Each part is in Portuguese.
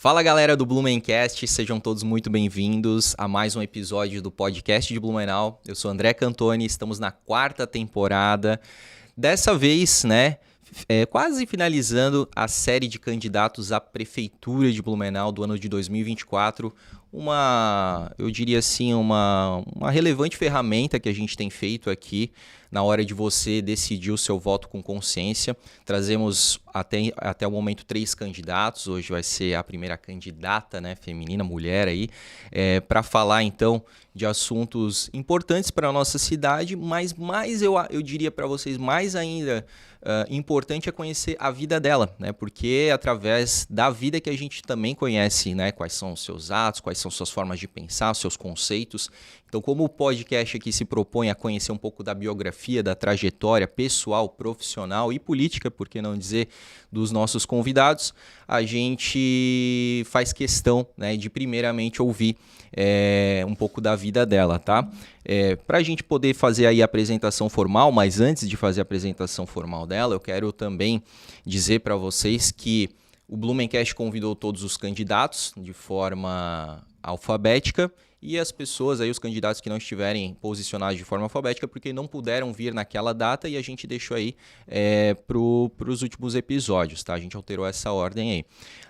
Fala galera do Blumencast, sejam todos muito bem-vindos a mais um episódio do podcast de Blumenau. Eu sou André Cantoni, estamos na 4ª temporada. Dessa vez, quase finalizando a série de candidatos à Prefeitura de Blumenau do ano de 2024. Uma relevante ferramenta que a gente tem feito aqui na hora de você decidir o seu voto com consciência. Trazemos até o momento 3 candidatos, hoje vai ser a primeira candidata, feminina, mulher aí, para falar então de assuntos importantes para a nossa cidade, mas eu diria para vocês, mais ainda importante é conhecer a vida dela, porque é através da vida que a gente também conhece, quais são os seus atos, quais são suas formas de pensar, seus conceitos. Então, como o podcast aqui se propõe a conhecer um pouco da biografia, da trajetória pessoal, profissional e política, por que não dizer, dos nossos convidados, a gente faz questão de primeiramente ouvir um pouco da vida dela, tá? Para a gente poder fazer aí a apresentação formal, mas antes de fazer a apresentação formal dela, eu quero também dizer para vocês que o Blumencast convidou todos os candidatos de forma alfabética e as pessoas, aí, os candidatos que não estiverem posicionados de forma alfabética, porque não puderam vir naquela data e a gente deixou aí para os últimos episódios, tá? A gente alterou essa ordem aí.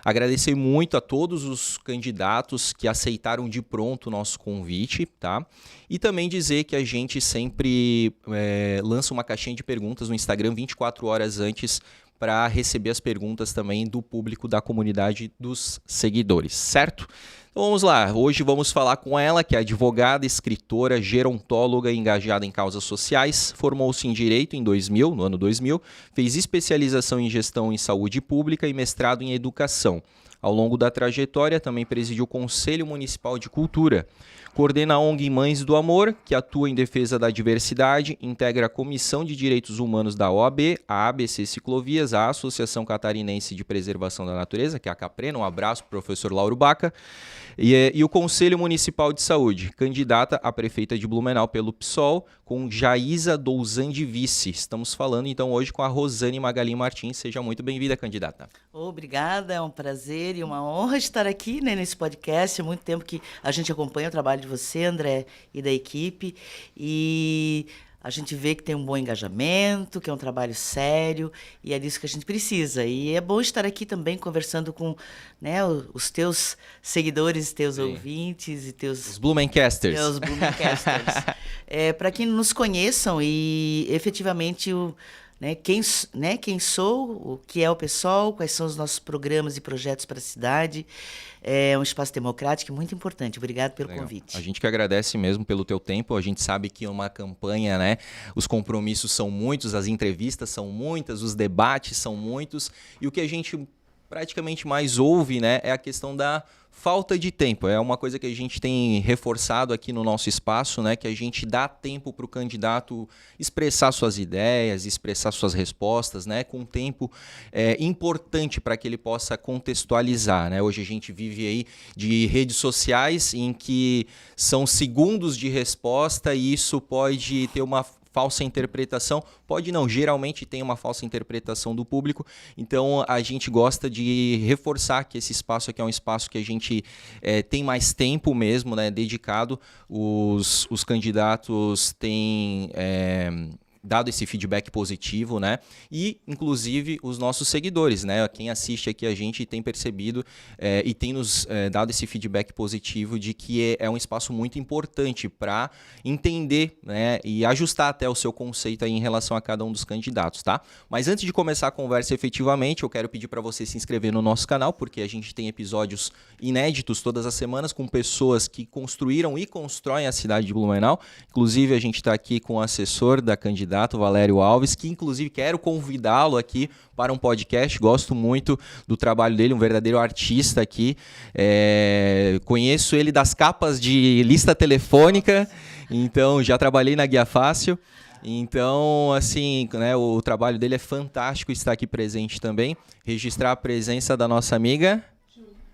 Agradecer muito a todos os candidatos que aceitaram de pronto o nosso convite, tá? E também dizer que a gente sempre lança uma caixinha de perguntas no Instagram 24 horas antes para receber as perguntas também do público da comunidade dos seguidores, certo? Então vamos lá, hoje vamos falar com ela, que é advogada, escritora, gerontóloga e engajada em causas sociais, formou-se em Direito no ano 2000, fez especialização em Gestão em Saúde Pública e mestrado em Educação. Ao longo da trajetória, também presidiu o Conselho Municipal de Cultura. Coordena a ONG Mães do Amor, que atua em defesa da diversidade, integra a Comissão de Direitos Humanos da OAB, a ABC Ciclovias, a Associação Catarinense de Preservação da Natureza, que é a Caprena. Um abraço para o professor Lauro Baca. E o Conselho Municipal de Saúde, candidata a prefeita de Blumenau pelo PSOL, com Jaísa Douzan de vice. Estamos falando então hoje com a Rosane Magalhães Martins. Seja muito bem-vinda, candidata. Obrigada, é um prazer e uma honra estar aqui nesse podcast. Há muito tempo que a gente acompanha o trabalho de você, André, e da equipe, e a gente vê que tem um bom engajamento, que é um trabalho sério, e é disso que a gente precisa. E é bom estar aqui também conversando com os teus seguidores, teus ouvintes e teus... Os Blumencasters. Os Blumencasters. Para que nos conheçam e efetivamente quem sou, o que é o PSOL, quais são os nossos programas e projetos para a cidade. É um espaço democrático e muito importante. Obrigado pelo convite. A gente que agradece mesmo pelo teu tempo. A gente sabe que uma campanha, os compromissos são muitos, as entrevistas são muitas, os debates são muitos. E o que a gente praticamente mais ouve, é a questão da falta de tempo. É uma coisa que a gente tem reforçado aqui no nosso espaço, que a gente dá tempo para o candidato expressar suas ideias, expressar suas respostas, com tempo importante para que ele possa contextualizar. Hoje a gente vive aí de redes sociais em que são segundos de resposta e isso pode ter uma falsa interpretação, pode não, geralmente tem uma falsa interpretação do público, então a gente gosta de reforçar que esse espaço aqui é um espaço que a gente tem mais tempo mesmo, dedicado, os candidatos têm dado esse feedback positivo, e inclusive os nossos seguidores, quem assiste aqui a gente tem percebido e tem nos dado esse feedback positivo de que é um espaço muito importante para entender, e ajustar até o seu conceito aí em relação a cada um dos candidatos, tá? Mas antes de começar a conversa efetivamente, eu quero pedir para você se inscrever no nosso canal, porque a gente tem episódios inéditos todas as semanas com pessoas que construíram e constroem a cidade de Blumenau. Inclusive a gente está aqui com o assessor da candidata, Valério Alves, que inclusive quero convidá-lo aqui para um podcast. Gosto muito do trabalho dele, um verdadeiro artista aqui. Conheço ele das capas de lista telefônica, então já trabalhei na Guia Fácil. Então, assim, o trabalho dele é fantástico, está aqui presente também. Registrar a presença da nossa amiga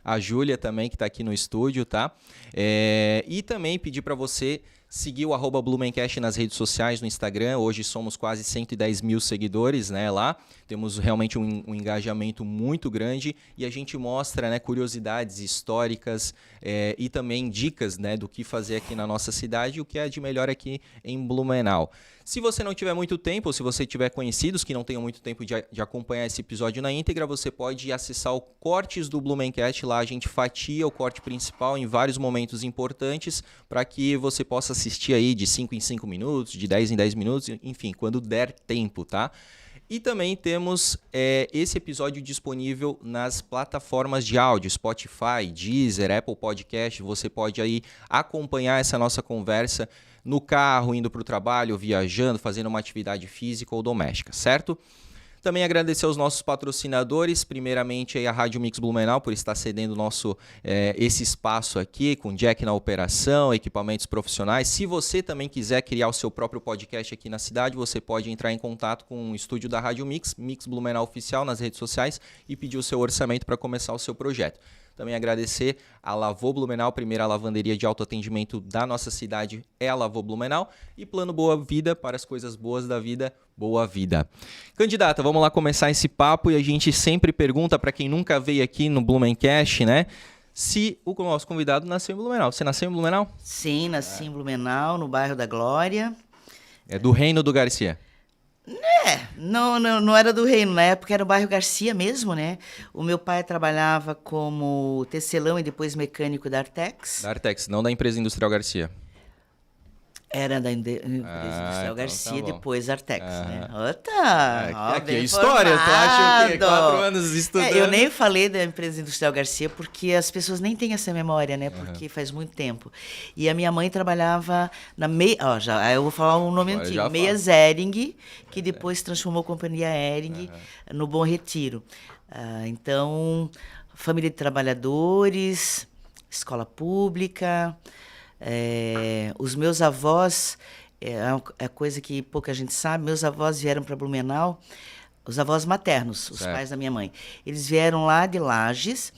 a Júlia também, que está aqui no estúdio, tá? E também pedir para você Seguir o @Blumencast nas redes sociais, no Instagram. Hoje somos quase 110 mil seguidores, né, lá. Temos realmente um engajamento muito grande e a gente mostra, né, curiosidades históricas e também dicas, né, do que fazer aqui na nossa cidade e o que é de melhor aqui em Blumenau. Se você não tiver muito tempo, ou se você tiver conhecidos que não tenham muito tempo de acompanhar esse episódio na íntegra, você pode acessar o Cortes do Blumencast. Lá a gente fatia o corte principal em vários momentos importantes para que você possa assistir aí de 5 em 5 minutos, de 10 em 10 minutos, enfim, quando der tempo, tá? E também temos esse episódio disponível nas plataformas de áudio, Spotify, Deezer, Apple Podcast. Você pode aí acompanhar essa nossa conversa no carro, indo para o trabalho, viajando, fazendo uma atividade física ou doméstica, certo? Também agradecer aos nossos patrocinadores, primeiramente aí a Rádio Mix Blumenau por estar cedendo esse espaço aqui, com Jack na operação, equipamentos profissionais. Se você também quiser criar o seu próprio podcast aqui na cidade, você pode entrar em contato com o estúdio da Rádio Mix, Mix Blumenau Oficial, nas redes sociais e pedir o seu orçamento para começar o seu projeto. Também agradecer a Lavô Blumenau, primeira lavanderia de autoatendimento da nossa cidade é a Lavô Blumenau. E Plano Boa Vida, para as coisas boas da vida, boa vida. Candidata, vamos lá começar esse papo e a gente sempre pergunta para quem nunca veio aqui no Blumencast, né? Se o nosso convidado nasceu em Blumenau. Você nasceu em Blumenau? Sim, nasci em Blumenau, no bairro da Glória. É do Reino do Garcia. Não era do Reino, na época era o bairro Garcia mesmo, né? O meu pai trabalhava como tecelão e depois mecânico da Artex. Da Artex, não da empresa industrial Garcia. Era da empresa industrial Garcia, tá depois Artex, né? Aqui é história, tu acha o quê? 4 anos estudando. Eu nem falei da empresa industrial Garcia porque as pessoas nem têm essa memória, né? Porque faz muito tempo. E a minha mãe trabalhava na eu vou falar um nome antigo, Meia Zering, que depois transformou a Companhia Hering no Bom Retiro. Então, família de trabalhadores, escola pública. Os meus avós, é coisa que pouca gente sabe, meus avós vieram para Blumenau, os avós maternos, os pais da minha mãe. Eles vieram lá de Lages,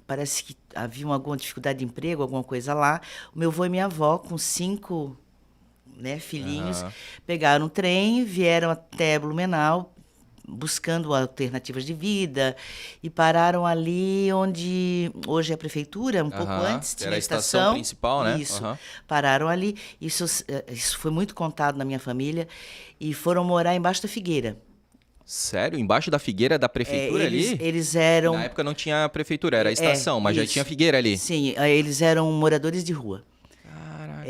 parece que havia alguma dificuldade de emprego, alguma coisa lá. O meu avô e minha avó, com 5 filhinhos, pegaram um trem, vieram até Blumenau, buscando alternativas de vida e pararam ali onde hoje é a prefeitura, um pouco antes tinha era a estação principal, né? Isso, pararam ali. Isso foi muito contado na minha família e foram morar embaixo da figueira. Sério? Embaixo da figueira da prefeitura ali? Eles eram... Na época não tinha prefeitura, era a estação, mas já tinha figueira ali. Sim, eles eram moradores de rua. Caraca.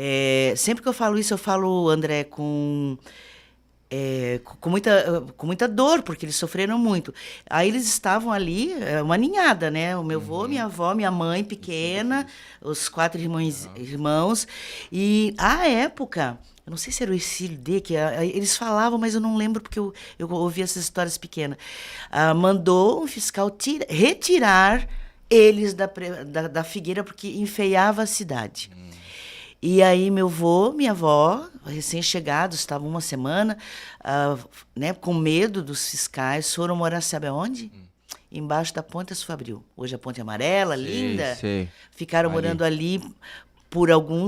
Sempre que eu falo isso, eu falo, André, com muita dor, porque eles sofreram muito. Aí eles estavam ali, uma ninhada, né? O meu avô, minha avó, minha mãe pequena, os 4 irmãos. E, à época, eu não sei se era o Ercílio D, que eles falavam, mas eu não lembro, porque eu ouvi essas histórias pequenas. Mandou um fiscal retirar eles da figueira, porque enfeiava a cidade. E aí meu avô, minha avó, recém-chegados, estavam uma semana, com medo dos fiscais, foram morar, sabe aonde? Embaixo da Ponte Fabril. Hoje a Ponte Amarela, linda. Sei. Ficaram morando ali por algum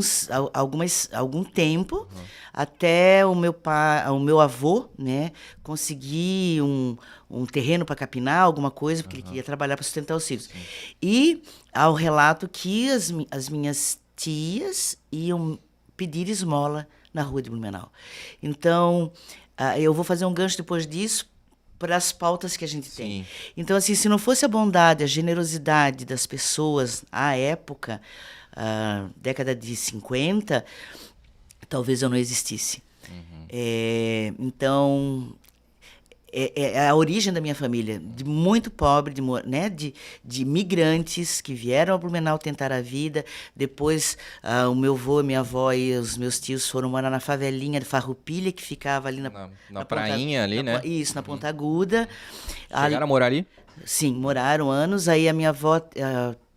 tempo, até o meu avô, né, conseguir um terreno para capinar, alguma coisa, porque ele queria trabalhar para sustentar os filhos. Sim. E ao relato que as minhas tias iam pedir esmola na rua de Blumenau. Então, eu vou fazer um gancho depois disso para as pautas que a gente tem. Então, assim, se não fosse a bondade, a generosidade das pessoas à época, década de 50, talvez eu não existisse. Então, é a origem da minha família, de muito pobre, de migrantes que vieram a Blumenau tentar a vida. Depois, o meu avô, minha avó e os meus tios foram morar na favelinha de Farroupilha, que ficava ali na prainha ali, né? Isso, na Ponta Aguda. Chegaram a morar ali? Sim, moraram anos. Aí a minha avó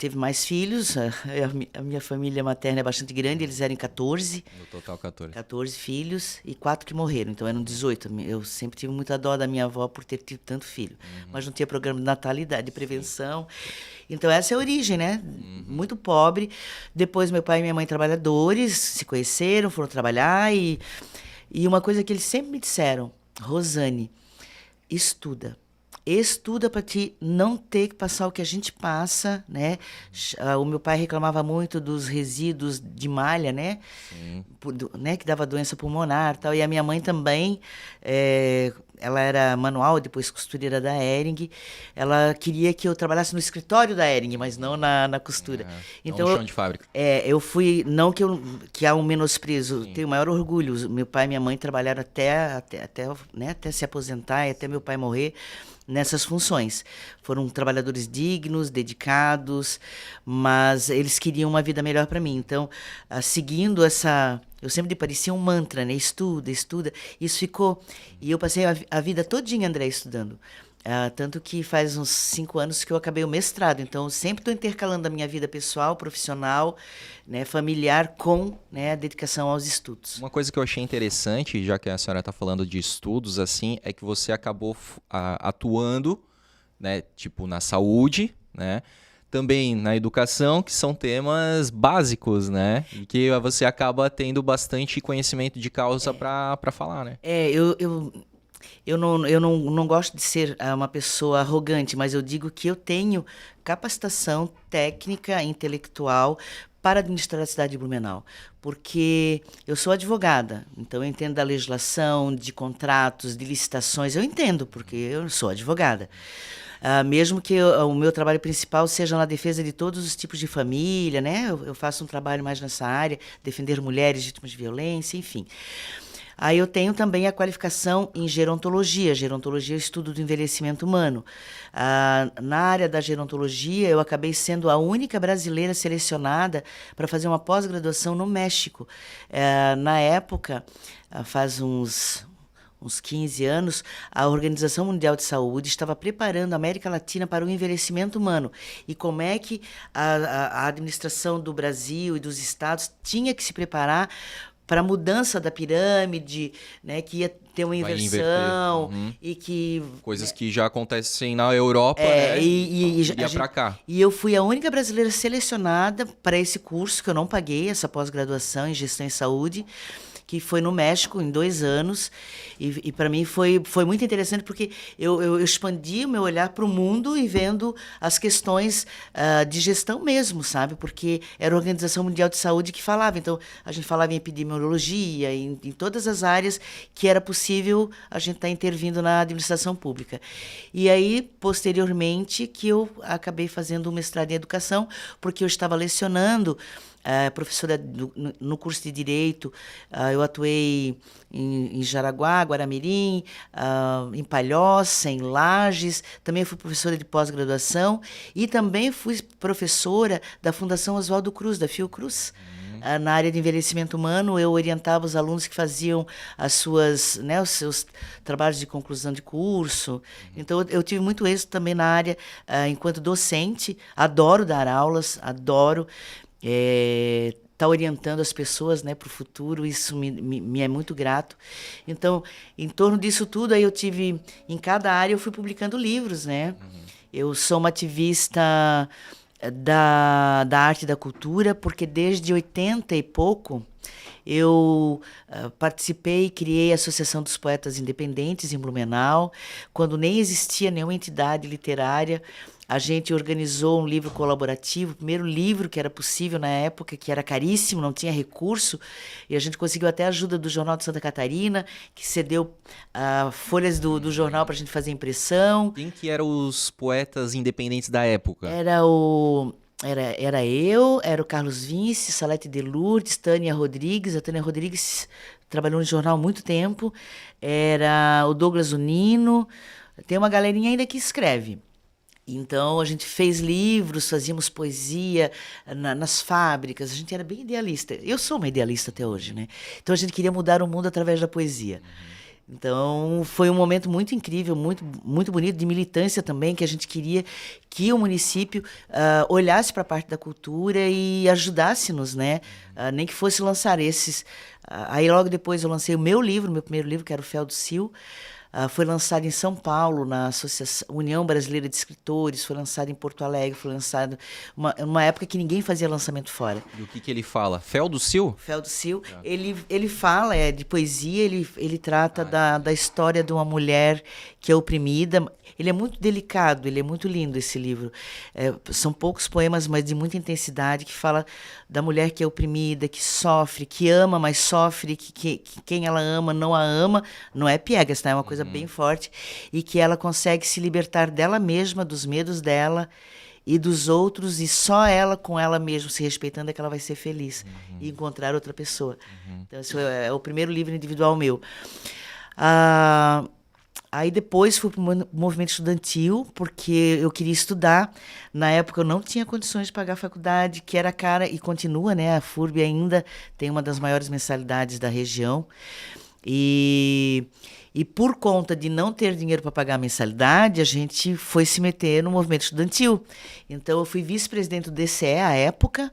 teve mais filhos, a minha família materna é bastante grande, eles eram 14. No total, 14. 14 filhos e 4 que morreram, então eram 18. Eu sempre tive muita dó da minha avó por ter tido tanto filho. Mas não tinha programa de natalidade, de prevenção. Então essa é a origem, né? Muito pobre. Depois meu pai e minha mãe trabalhadores, se conheceram, foram trabalhar e uma coisa que eles sempre me disseram, Rosane, estuda. Estuda para ti não ter que passar o que a gente passa, né? O meu pai reclamava muito dos resíduos de malha, né? Né? Que dava doença pulmonar, tal. E a minha mãe também, ela era manual, depois costureira da Hering. Ela queria que eu trabalhasse no escritório da Hering, mas não na costura. Então, no chão de fábrica. Eu fui, não que há um menosprezo, tenho o maior orgulho. Meu pai e minha mãe trabalharam até se aposentar e até meu pai morrer nessas funções. Foram trabalhadores dignos, dedicados, mas eles queriam uma vida melhor para mim. Então, seguindo essa... Eu sempre parecia um mantra, né? Estuda, estuda. Isso ficou... E eu passei a vida todinha, André, estudando. Tanto que faz uns 5 anos que eu acabei o mestrado. Então, eu sempre estou intercalando a minha vida pessoal, profissional, né, familiar com, né, a dedicação aos estudos. Uma coisa que eu achei interessante, já que a senhora está falando de estudos, assim, é que você acabou atuando, né, tipo, na saúde, né, também na educação, que são temas básicos, né, e que você acaba tendo bastante conhecimento de causa para falar, né. Eu não gosto de ser uma pessoa arrogante, mas eu digo que eu tenho capacitação técnica, intelectual para administrar a cidade de Blumenau, porque eu sou advogada, então eu entendo da legislação, de contratos, de licitações, eu entendo, porque eu sou advogada. Mesmo que o meu trabalho principal seja na defesa de todos os tipos de família, né? Eu faço um trabalho mais nessa área, defender mulheres vítimas de violência, enfim. Aí eu tenho também a qualificação em gerontologia. Gerontologia é o estudo do envelhecimento humano. Na área da gerontologia, eu acabei sendo a única brasileira selecionada para fazer uma pós-graduação no México. Na época, faz uns 15 anos, a Organização Mundial de Saúde estava preparando a América Latina para o envelhecimento humano. E como é que a administração do Brasil e dos estados tinha que se preparar para a mudança da pirâmide, né, que ia ter uma inversão e que... Coisas que já acontecem na Europa, né, iria para cá. E eu fui a única brasileira selecionada para esse curso, que eu não paguei, essa pós-graduação em Gestão em Saúde, que foi no México em 2 anos, e para mim foi muito interessante, porque eu expandi o meu olhar para o mundo e vendo as questões de gestão mesmo, sabe? Porque era a Organização Mundial de Saúde que falava, então a gente falava em epidemiologia, em todas as áreas que era possível a gente estar intervindo na administração pública. E aí, posteriormente, que eu acabei fazendo um mestrado em educação, porque eu estava lecionando, professora no curso de Direito, eu atuei em Jaraguá, Guaramirim, em Palhoça, em Lages, também fui professora de pós-graduação e também fui professora da Fundação Oswaldo Cruz, da Fiocruz. Na área de envelhecimento humano, eu orientava os alunos que faziam os seus trabalhos de conclusão de curso. Então, eu tive muito êxito também na área enquanto docente, adoro dar aulas, adoro tá orientando as pessoas, né, para o futuro, isso me é muito grato. Então, em torno disso tudo, aí em cada área eu fui publicando livros, né? Eu sou uma ativista da arte e da cultura, porque desde 80 e pouco eu participei e criei a Associação dos Poetas Independentes em Blumenau, quando nem existia nenhuma entidade literária. A gente organizou um livro colaborativo, o primeiro livro que era possível na época, que era caríssimo, não tinha recurso, e a gente conseguiu até a ajuda do Jornal de Santa Catarina, que cedeu folhas do jornal para a gente fazer impressão. Quem que eram os poetas independentes da época? Era o Carlos Vince, Salete de Lourdes, Tânia Rodrigues. A Tânia Rodrigues trabalhou no jornal há muito tempo. Era o Douglas Unino. Tem uma galerinha ainda que escreve. Então, a gente fez livros, fazíamos poesia nas fábricas, a gente era bem idealista. Eu sou uma idealista até hoje, né? Então, a gente queria mudar o mundo através da poesia. Então, foi um momento muito incrível, muito, muito bonito, de militância também, que a gente queria que o município olhasse para a parte da cultura e ajudasse-nos, né? Nem que fosse lançar esses. Aí, logo depois, eu lancei o meu primeiro livro, que era o Fel do Sil. Foi lançado em São Paulo, na Associação União Brasileira de Escritores, foi lançado em Porto Alegre, foi lançado numa época que ninguém fazia lançamento fora. E o que ele fala? Fel do Sil? Fel do Sil, ele fala de poesia, ele trata da história de uma mulher que é oprimida. Ele é muito delicado, ele é muito lindo, esse livro. São poucos poemas, mas de muita intensidade, que fala da mulher que é oprimida, que sofre, que ama, mas sofre, que quem ela ama não a ama. Não é piegas, tá? É uma coisa bem forte. E que ela consegue se libertar dela mesma, dos medos dela e dos outros, e só ela, com ela mesma, se respeitando, é que ela vai ser feliz e encontrar outra pessoa. Então, esse é o primeiro livro individual meu. Aí depois fui para o movimento estudantil, porque eu queria estudar. Na época eu não tinha condições de pagar a faculdade, que era cara, e continua, né? A FURB ainda tem uma das maiores mensalidades da região. E por conta de não ter dinheiro para pagar a mensalidade, a gente foi se meter no movimento estudantil. Então, eu fui vice-presidente do DCE à época.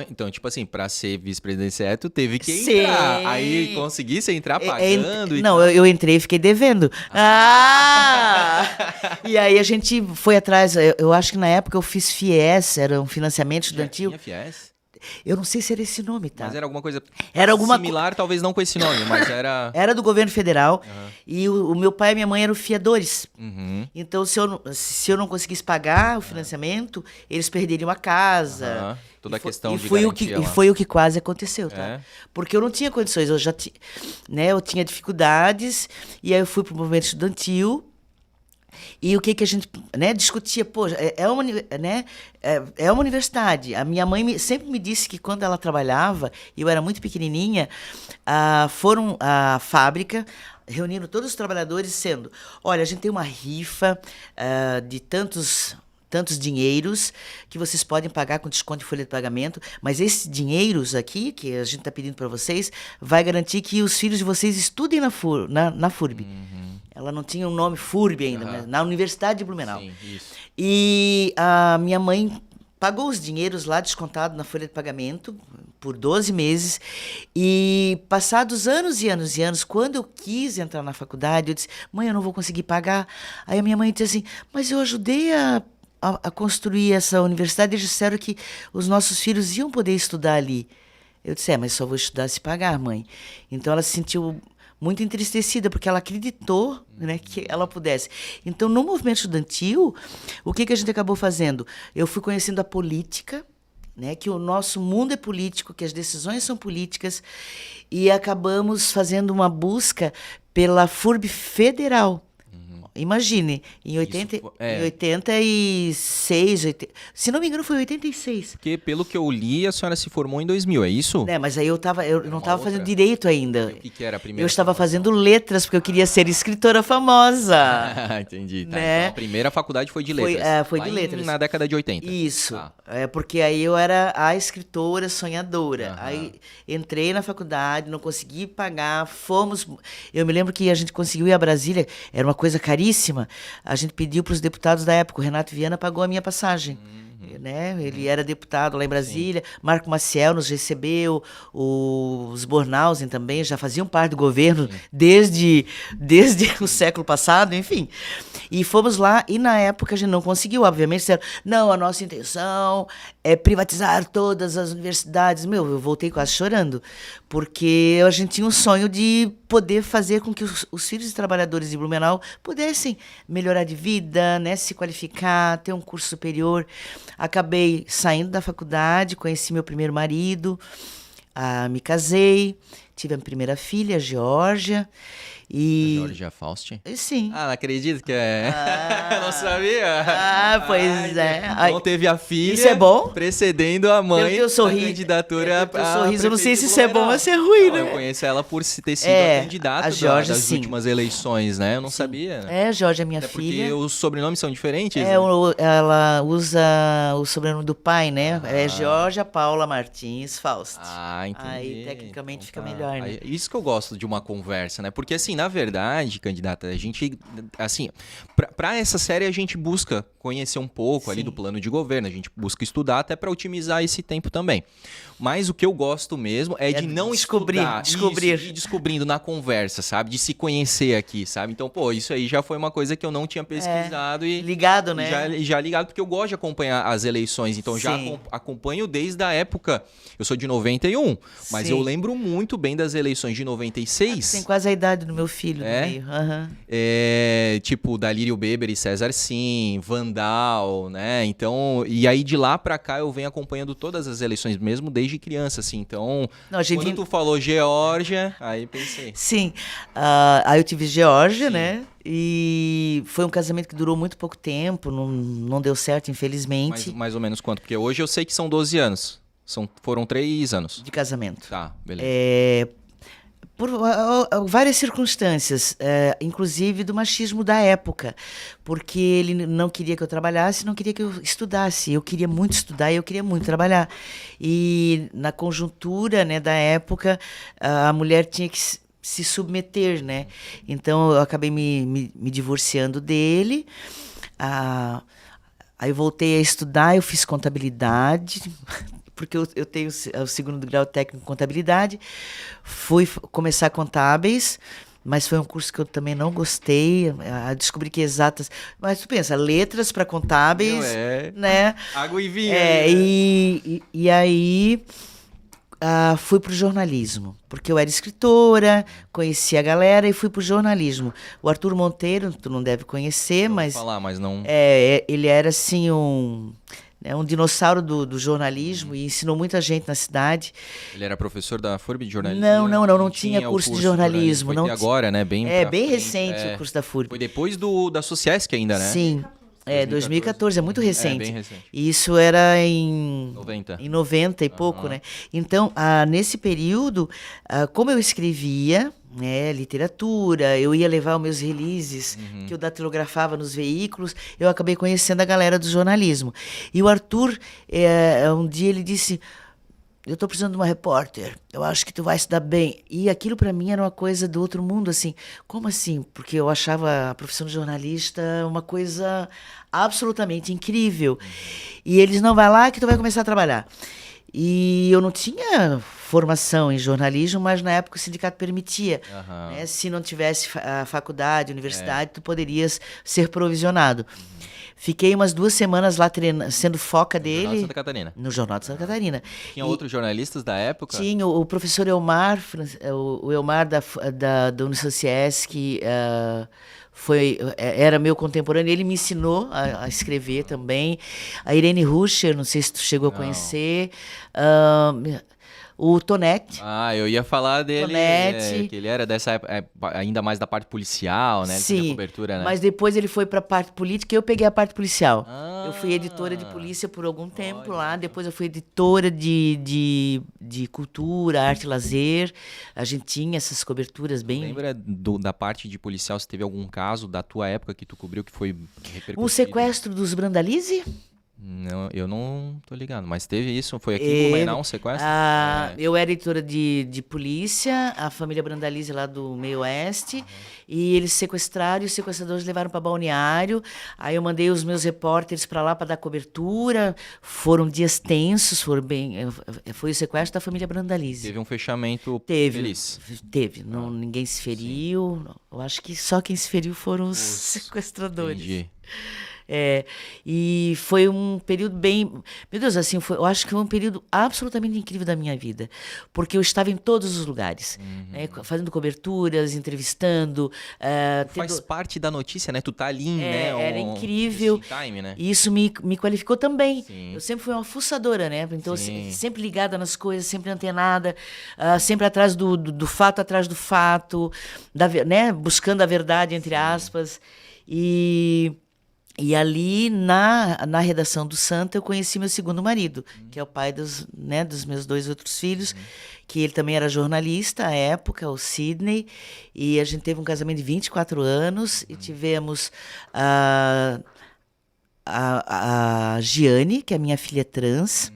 Então, tipo assim, para ser vice-presidente do DCE, tu teve que entrar. Aí, conseguisse entrar pagando e não, tal. eu entrei e fiquei devendo. E aí a gente foi atrás. Eu acho que na época eu fiz FIES, era um financiamento estudantil. Já tinha FIES? Eu não sei se era esse nome, tá? Mas era alguma coisa similar, talvez não com esse nome, mas era... Era do governo federal. E o meu pai e minha mãe eram fiadores. Então, se eu não conseguisse pagar o financiamento, eles perderiam a casa. Toda a questão de garantia lá. E foi o que quase aconteceu, tá? Porque eu não tinha condições. Eu tinha dificuldades. E aí eu fui para o movimento estudantil. E o que a gente discutia? Pô, é uma universidade. A minha mãe sempre me disse que quando ela trabalhava, e eu era muito pequenininha, foram à fábrica, reunindo todos os trabalhadores, sendo: olha, a gente tem uma rifa de tantos dinheiros que vocês podem pagar com desconto de folha de pagamento, mas esses dinheiros aqui, que a gente está pedindo para vocês, vai garantir que os filhos de vocês estudem na FURB. Ela não tinha o nome FURB ainda, mas na Universidade de Blumenau. Sim, isso. E a minha mãe pagou os dinheiros lá, descontado na folha de pagamento, por 12 meses. E passados anos e anos e anos, quando eu quis entrar na faculdade, eu disse: mãe, eu não vou conseguir pagar. Aí a minha mãe disse assim: mas eu ajudei a construir essa universidade, eles disseram que os nossos filhos iam poder estudar ali. Eu disse: mas só vou estudar se pagar, mãe. Então ela se sentiu muito entristecida, porque ela acreditou, que ela pudesse. Então, no movimento estudantil, o que a gente acabou fazendo? Eu fui conhecendo a política, que o nosso mundo é político, que as decisões são políticas, e acabamos fazendo uma busca pela FURB federal. Imagine, em 86, se não me engano foi 86. Porque, pelo que eu li, a senhora se formou em 2000, é isso? Mas aí eu não estava fazendo direito ainda. E o que era a primeira? Eu estava fazendo letras, porque eu queria ser escritora famosa. Entendi. Tá. Então, a primeira faculdade foi de letras. Foi de letras. Na década de 80. Isso. Tá. Porque aí eu era a escritora sonhadora. Aí entrei na faculdade, não consegui pagar, Eu me lembro que a gente conseguiu ir a Brasília, era uma coisa caríssima. A gente pediu para os deputados da época, o Renato Viana pagou a minha passagem. Ele era deputado lá em Brasília. Sim. Marco Maciel nos recebeu, os Bornhausen também já faziam parte do governo desde o século passado, enfim. E fomos lá, e na época a gente não conseguiu, obviamente, disseram: não, a nossa intenção é privatizar todas as universidades. Eu voltei quase chorando, porque a gente tinha um sonho de poder fazer com que os filhos de trabalhadores de Blumenau pudessem melhorar de vida, se qualificar, ter um curso superior. Acabei saindo da faculdade, conheci meu primeiro marido, me casei, tive a primeira filha, a Geórgia. A Geórgia Fausti? Sim. Não acredito que é. Não sabia? Pois é. Então teve a filha. Isso é bom? Precedendo a mãe na candidatura. Sorriso, eu não sei se isso é bom ou se é ruim, né? Eu conheço ela por ter sido a candidata das últimas eleições, né? Eu não sabia. Né? Geórgia é minha filha. Porque os sobrenomes são diferentes? Ela usa o sobrenome do pai, né? É Geórgia Paula Martins Fausti. Entendi. Aí, tecnicamente, fica melhor. carne. Isso que eu gosto de uma conversa, né? Porque, assim, na verdade, candidata, a gente, assim, para essa série a gente busca conhecer um pouco ali do plano de governo, a gente busca estudar até para otimizar esse tempo também. Mas o que eu gosto mesmo é de não estudar, descobrir. Isso, ir descobrindo na conversa, sabe? De se conhecer aqui, sabe? Então, pô, isso aí já foi uma coisa que eu não tinha pesquisado e... Ligado, né? Já ligado, porque eu gosto de acompanhar as eleições, então já acompanho desde a época, eu sou de 91, mas eu lembro muito bem das eleições de 96. Tem quase a idade do meu filho no meio. Tipo, Dalírio Beber e César Sim, Vandal, né? Então, e aí de lá pra cá eu venho acompanhando todas as eleições, mesmo desde criança, assim. Então, quando tu falou Geórgia, aí pensei. Sim, aí eu tive Geórgia, né? E foi um casamento que durou muito pouco tempo, não deu certo, infelizmente. Mais ou menos quanto? Porque hoje eu sei que são 12 anos. Foram 3 anos. De casamento. Tá, beleza. Por várias circunstâncias, inclusive do machismo da época, porque ele não queria que eu trabalhasse, não queria que eu estudasse. Eu queria muito estudar e eu queria muito trabalhar. E na conjuntura, né, da época, a mulher tinha que se submeter, né? Então eu acabei me divorciando dele. Aí eu voltei a estudar, eu fiz contabilidade, porque eu tenho o segundo grau técnico em contabilidade. Fui começar contábeis, mas foi um curso que eu também não gostei. Descobri que exatas... Mas tu pensa, letras para contábeis, né? Água e vinho. E aí... fui pro jornalismo, porque eu era escritora, conheci a galera e fui pro jornalismo. O Arthur Monteiro, tu não deve conhecer, mas... Vou falar, mas não... ele era, assim, um dinossauro do jornalismo e ensinou muita gente na cidade. Ele era professor da FURB de jornalismo? Não tinha curso de jornalismo. Foi agora, né? Bem recente o curso da FURB. Foi depois da Sociesc ainda, né? Sim. 2014, é muito recente. Bem recente. E isso era em 90. Em 90 e pouco, né? Então, nesse período, como eu escrevia, né, literatura, eu ia levar os meus releases que eu datilografava nos veículos, eu acabei conhecendo a galera do jornalismo. E o Arthur, um dia ele disse... Eu estou precisando de uma repórter, eu acho que tu vai se dar bem. E aquilo para mim era uma coisa do outro mundo, assim. Como assim? Porque eu achava a profissão de jornalista uma coisa absolutamente incrível. E eles, não, vai lá que tu vai começar a trabalhar. E eu não tinha formação em jornalismo, mas na época o sindicato permitia. Né? Se não tivesse a faculdade, universidade, tu poderias ser provisionado. Fiquei umas 2 semanas lá sendo foca dele. No Jornal de Santa Catarina. No Jornal de Santa Catarina. Tinha outros jornalistas da época? Tinha o professor Elmar, o Elmar da Unisociesc, era meu contemporâneo, ele me ensinou a escrever também. A Irene Ruscher, não sei se tu chegou a conhecer. O Tonete. Eu ia falar dele, Tonete. Que ele era dessa época, ainda mais da parte policial, né? Ele Sim, tinha cobertura, né? Mas depois ele foi para a parte política e eu peguei a parte policial. Eu fui editora de polícia por algum tempo lá, depois eu fui editora de cultura, arte e lazer. A gente tinha essas coberturas bem... Lembra da parte de policial, se teve algum caso da tua época que tu cobriu que foi repercutido? O sequestro dos Brandalize? Não, eu não tô ligado, mas teve isso? Foi aqui em Blumenau um sequestro? Eu era editora de polícia, a família Brandalize lá do meio oeste, e eles sequestraram e os sequestradores levaram para Balneário. Aí eu mandei os meus repórteres para lá para dar cobertura. Foram dias tensos, foi o sequestro da família Brandalize. Teve um fechamento feliz? Teve, ninguém se feriu. Sim. Eu acho que só quem se feriu foram os sequestradores. Entendi. E foi um período bem... Meu Deus, assim, eu acho que foi um período absolutamente incrível da minha vida, porque eu estava em todos os lugares, né, fazendo coberturas, entrevistando... Faz parte da notícia, né? Tu tá ali, né? Era incrível. Time, né? E isso me qualificou também. Sim. Eu sempre fui uma fuçadora, né? Então, sempre ligada nas coisas, sempre antenada, sempre atrás do fato, atrás do fato, né? Buscando a verdade, entre aspas. E ali, na redação do Santa, eu conheci meu segundo marido, que é o pai dos meus 2 outros filhos, que ele também era jornalista à época, o Sidney, e a gente teve um casamento de 24 anos, e tivemos a Giane, que é a minha filha trans,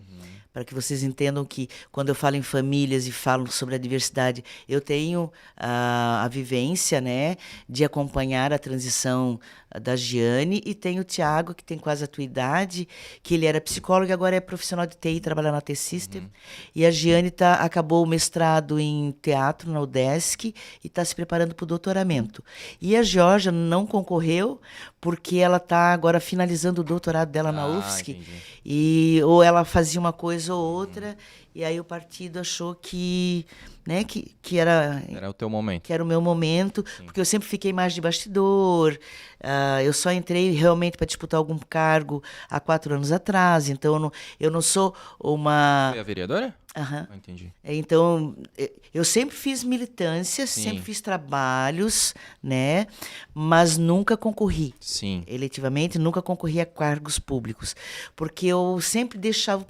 para que vocês entendam que quando eu falo em famílias e falo sobre a diversidade, eu tenho a vivência, né, de acompanhar a transição da Giane, e tenho o Tiago, que tem quase a tua idade, que ele era psicólogo e agora é profissional de TI, trabalha na T-System. E a Giane acabou o mestrado em teatro na UDESC e está se preparando para o doutoramento. E a Georgia não concorreu porque ela está agora finalizando o doutorado dela na UFSC. Entendi. Ou ela fazia uma coisa ou outra, e aí o partido achou que, né, que era... Era o teu momento. Que era o meu momento, porque eu sempre fiquei mais de bastidor. Eu só entrei realmente para disputar algum cargo há 4 anos atrás, então eu não sou uma... Foi a vereadora? Aham. Entendi. Então, eu sempre fiz militância, Sim. sempre fiz trabalhos, né? Mas nunca concorri. Sim. Eletivamente, nunca concorri a cargos públicos, porque eu sempre deixava o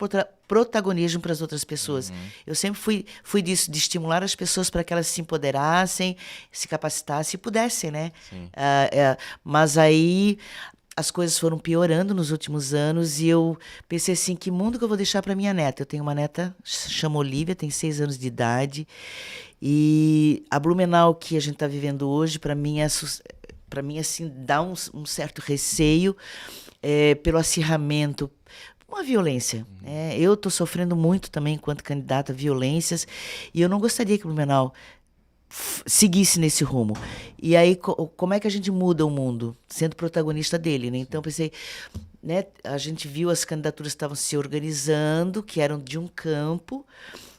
protagonismo para as outras pessoas. Eu sempre fui disso, de estimular as pessoas para que elas se empoderassem, se capacitassem e pudessem, né? Sim. Mas aí as coisas foram piorando nos últimos anos e eu pensei assim, que mundo que eu vou deixar para minha neta? Eu tenho uma neta, chama Olivia, tem 6 anos de idade, e a Blumenau que a gente está vivendo hoje, para mim, assim, dá um certo receio pelo acirramento, uma violência. Eu estou sofrendo muito também, enquanto candidata, a violências, e eu não gostaria que Blumenau seguisse nesse rumo. E aí, como é que a gente muda o mundo? Sendo protagonista dele, né? Então, pensei, né, a gente viu as candidaturas que estavam se organizando, que eram de um campo,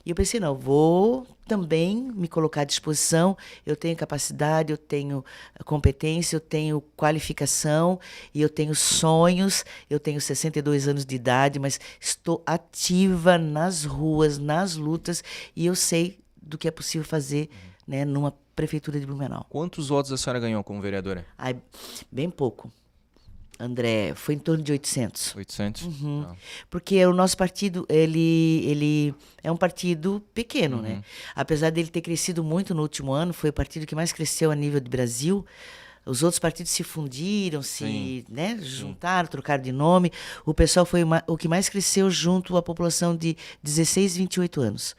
e eu pensei, não, vou também me colocar à disposição, eu tenho capacidade, eu tenho competência, eu tenho qualificação, e eu tenho sonhos, eu tenho 62 anos de idade, mas estou ativa nas ruas, nas lutas, e eu sei do que é possível fazer, né, numa prefeitura de Blumenau. Quantos votos a senhora ganhou como vereadora? Ai, bem pouco, André, foi em torno de 800. 800? Ah. Porque o nosso partido, ele é um partido pequeno, né? Apesar dele ter crescido muito no último ano, foi o partido que mais cresceu a nível de Brasil. Os outros partidos se fundiram, né, juntaram, trocaram de nome. O pessoal foi o que mais cresceu junto à população de 16 e 28 anos.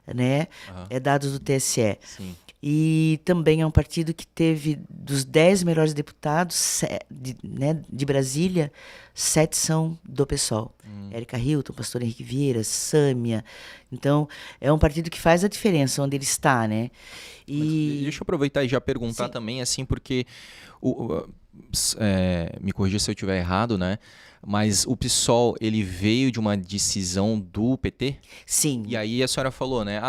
Né? É dados do TSE. Sim. E também é um partido que teve, dos 10 melhores deputados de Brasília, 7 são do PSOL. Érica Hilton, Pastor Henrique Vieira, Sâmia. Então, é um partido que faz a diferença onde ele está, né? Mas deixa eu aproveitar e já perguntar também, assim, porque me corrija se eu estiver errado, né? Mas o PSOL, ele veio de uma decisão do PT? Sim. E aí a senhora falou, né?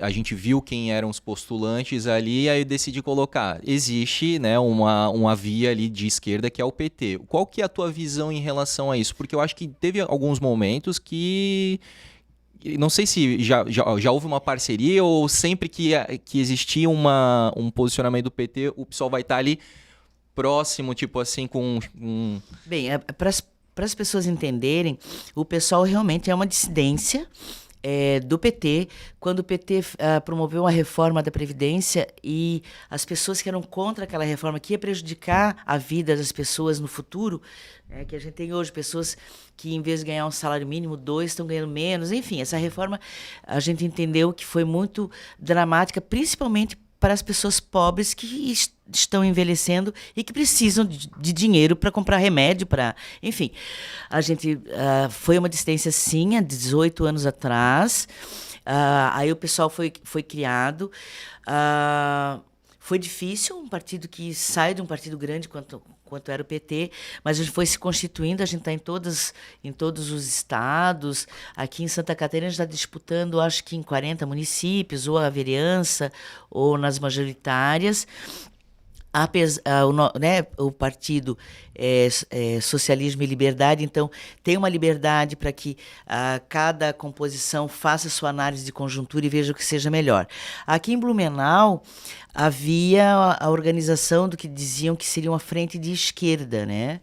A gente viu quem eram os postulantes ali, aí eu decidi colocar. Existe, né, uma via ali de esquerda que é o PT. Qual que é a tua visão em relação a isso? Porque eu acho que teve alguns momentos que... Não sei se já houve uma parceria ou sempre que existia um posicionamento do PT, o PSOL vai estar ali próximo, tipo assim, com... Bem, para as pessoas entenderem, o PSOL realmente é uma dissidência do PT, quando o PT promoveu uma reforma da Previdência e as pessoas que eram contra aquela reforma, que ia prejudicar a vida das pessoas no futuro, que a gente tem hoje pessoas que, em vez de ganhar um salário mínimo, 2 estão ganhando menos. Enfim, essa reforma a gente entendeu que foi muito dramática, principalmente para as pessoas pobres que estão envelhecendo e que precisam de dinheiro para comprar remédio, enfim, a gente foi uma dissidência sim há 18 anos atrás. Aí o pessoal foi criado. Foi difícil, um partido que sai de um partido grande quanto era o PT, mas a gente foi se constituindo, a gente está em todos os estados. Aqui em Santa Catarina a gente está disputando, acho que em 40 municípios, ou a vereança, ou nas majoritárias. O partido Socialismo e Liberdade, então tem uma liberdade para que cada composição faça sua análise de conjuntura e veja o que seja melhor. Aqui em Blumenau havia a organização do que diziam que seria uma frente de esquerda, né?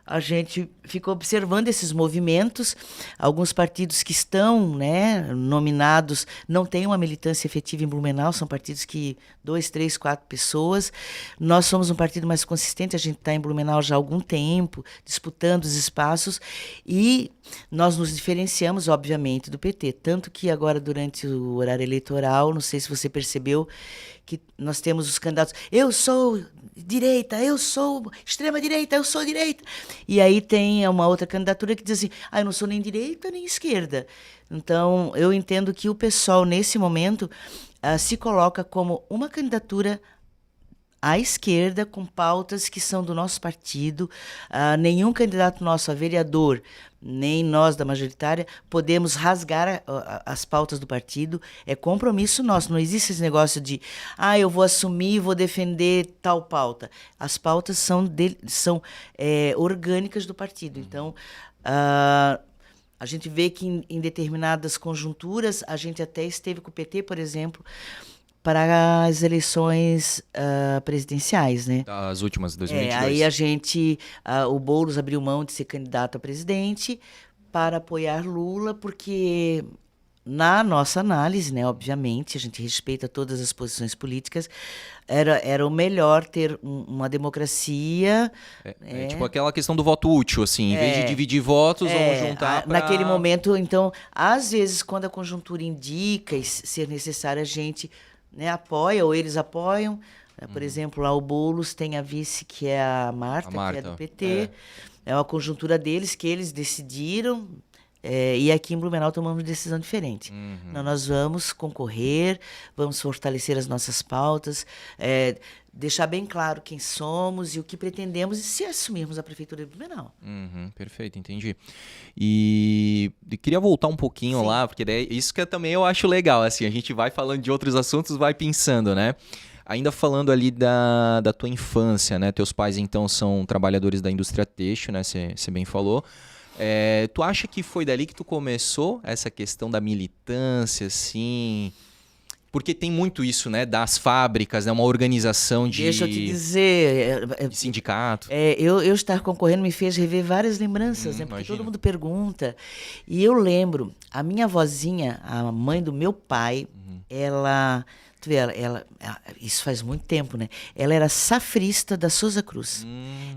a gente fica observando esses movimentos. Alguns partidos que estão, né, nominados não têm uma militância efetiva em Blumenau, são partidos que 2, 3, 4 pessoas. Nós somos um partido mais consistente, a gente está em Blumenau já há algum tempo, disputando os espaços, e nós nos diferenciamos, obviamente, do PT. Tanto que agora, durante o horário eleitoral, não sei se você percebeu, que nós temos os candidatos, eu sou direita, eu sou extrema-direita, eu sou direita. E aí tem uma outra candidatura que diz assim, eu não sou nem direita nem esquerda. Então, eu entendo que o PSOL, nesse momento, se coloca como uma candidatura à esquerda, com pautas que são do nosso partido. Nenhum candidato nosso a vereador, nem nós da majoritária, podemos rasgar as pautas do partido. É compromisso nosso. Não existe esse negócio de, eu vou assumir, vou defender tal pauta. As pautas são orgânicas do partido. Então, a gente vê que em determinadas conjunturas, a gente até esteve com o PT, por exemplo, para as eleições presidenciais, né? As últimas, 2022. Aí a gente, o Boulos abriu mão de ser candidato a presidente para apoiar Lula, porque na nossa análise, né, obviamente, a gente respeita todas as posições políticas, era o melhor ter uma democracia. Tipo aquela questão do voto útil, assim, em vez de dividir votos, vamos juntar naquele momento, então, às vezes, quando a conjuntura indica e ser necessário, a gente, né, apoia, ou eles apoiam. Por exemplo, lá o Boulos tem a vice, que é a Marta, que é do PT. É uma conjuntura deles, que eles decidiram. E aqui em Blumenau tomamos decisão diferente. Então, nós vamos concorrer, vamos fortalecer as nossas pautas, deixar bem claro quem somos e o que pretendemos, e se assumirmos a Prefeitura de Blumenau. Perfeito, entendi. E queria voltar um pouquinho lá, porque daí, isso que também eu acho legal, assim, a gente vai falando de outros assuntos, vai pensando, né? Ainda falando ali da tua infância, né? Teus pais, então, são trabalhadores da indústria têxtil, né? Você bem falou. Tu acha que foi dali que tu começou essa questão da militância, assim? Porque tem muito isso, né? Das fábricas, né? Uma organização de... Deixa eu te dizer... de sindicato. Eu estar concorrendo me fez rever várias lembranças, né? Porque imagino. todo mundo pergunta. E eu lembro, a minha avózinha, a mãe do meu pai, ela... Tu vê, isso faz muito tempo, né? Ela era safrista da Souza Cruz.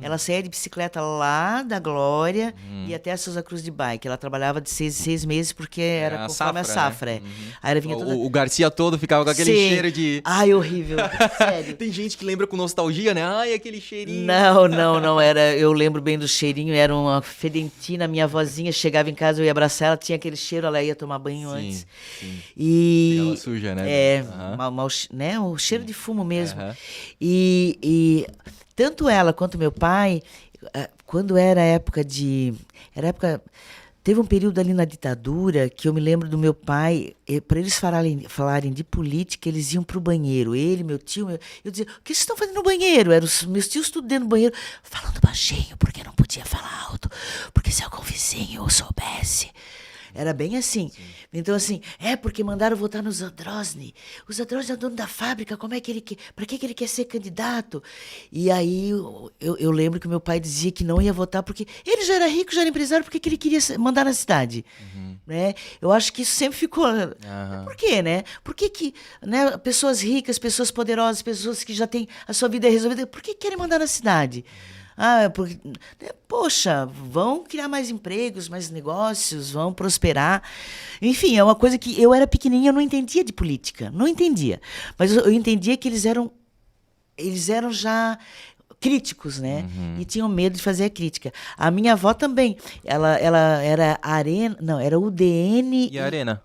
Ela saía de bicicleta lá da Glória e até a Souza Cruz de bike. Ela trabalhava de 6 em 6 meses porque era conforme a safra. Né? Aí ela vinha toda... O Garcia todo ficava com aquele cheiro de... Ai, horrível. Sério. Tem gente que lembra com nostalgia, né? Ai, aquele cheirinho. Não era. Eu lembro bem do cheirinho. Era uma fedentina. Minha avózinha chegava em casa, eu ia abraçar ela, tinha aquele cheiro, ela ia tomar banho antes. Sim. E ela suja, né? né? O cheiro de fumo mesmo. E tanto ela quanto meu pai, quando era época de... Teve um período ali na ditadura que eu me lembro do meu pai, para eles falarem de política, eles iam para o banheiro. Ele, meu tio, eu dizia, o que vocês estão fazendo no banheiro? Eram os meus tios tudo dentro do banheiro, falando baixinho, porque não podia falar alto, porque se algum vizinho soubesse... Era bem assim. Sim. Então, assim, porque mandaram votar no Zadrozny. O Zadrozny é dono da fábrica, como é que ele quer... Para que ele quer ser candidato? E aí, eu lembro que meu pai dizia que não ia votar porque ele já era rico, já era empresário, por que ele queria mandar na cidade? Né? Eu acho que isso sempre ficou... Por quê, né? Por que né, pessoas ricas, pessoas poderosas, pessoas que já têm a sua vida resolvida, por que querem mandar na cidade? Porque, poxa, vão criar mais empregos, mais negócios, vão prosperar. Enfim, é uma coisa que eu era pequenininha, eu não entendia de política, não entendia. Mas eu entendia que eles eram já críticos, né? E tinham medo de fazer a crítica. A minha avó também, ela era Arena, não, era UDN... E a Arena.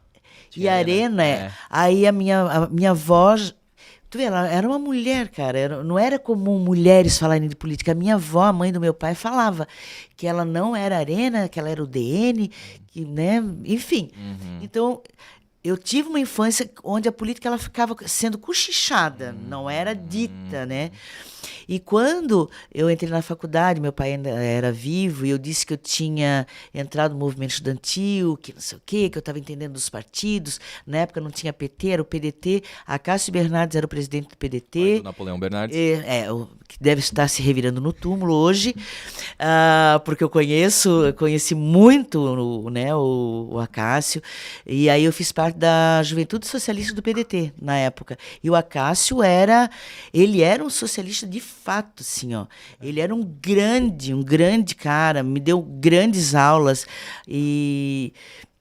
E a Arena, Aí a minha avó... Tu vê, ela era uma mulher, cara. Não era comum mulheres falarem de política. A minha avó, a mãe do meu pai, falava que ela não era Arena, que ela era o DN, que, né? Enfim. Então, eu tive uma infância onde a política ela ficava sendo cochichada, não era dita, né? E quando eu entrei na faculdade, meu pai ainda era vivo, e eu disse que eu tinha entrado no movimento estudantil, que não sei o quê, que eu estava entendendo dos partidos. Na época não tinha PT, era o PDT. A Cássio Bernardes era o presidente do PDT. Do Napoleão Bernardes. Que deve estar se revirando no túmulo hoje, porque eu conheci muito, né, o Acácio, e aí eu fiz parte da Juventude Socialista do PDT na época. E o Acácio ele era um socialista de fato, assim, ó. Ele era um grande cara, me deu grandes aulas, e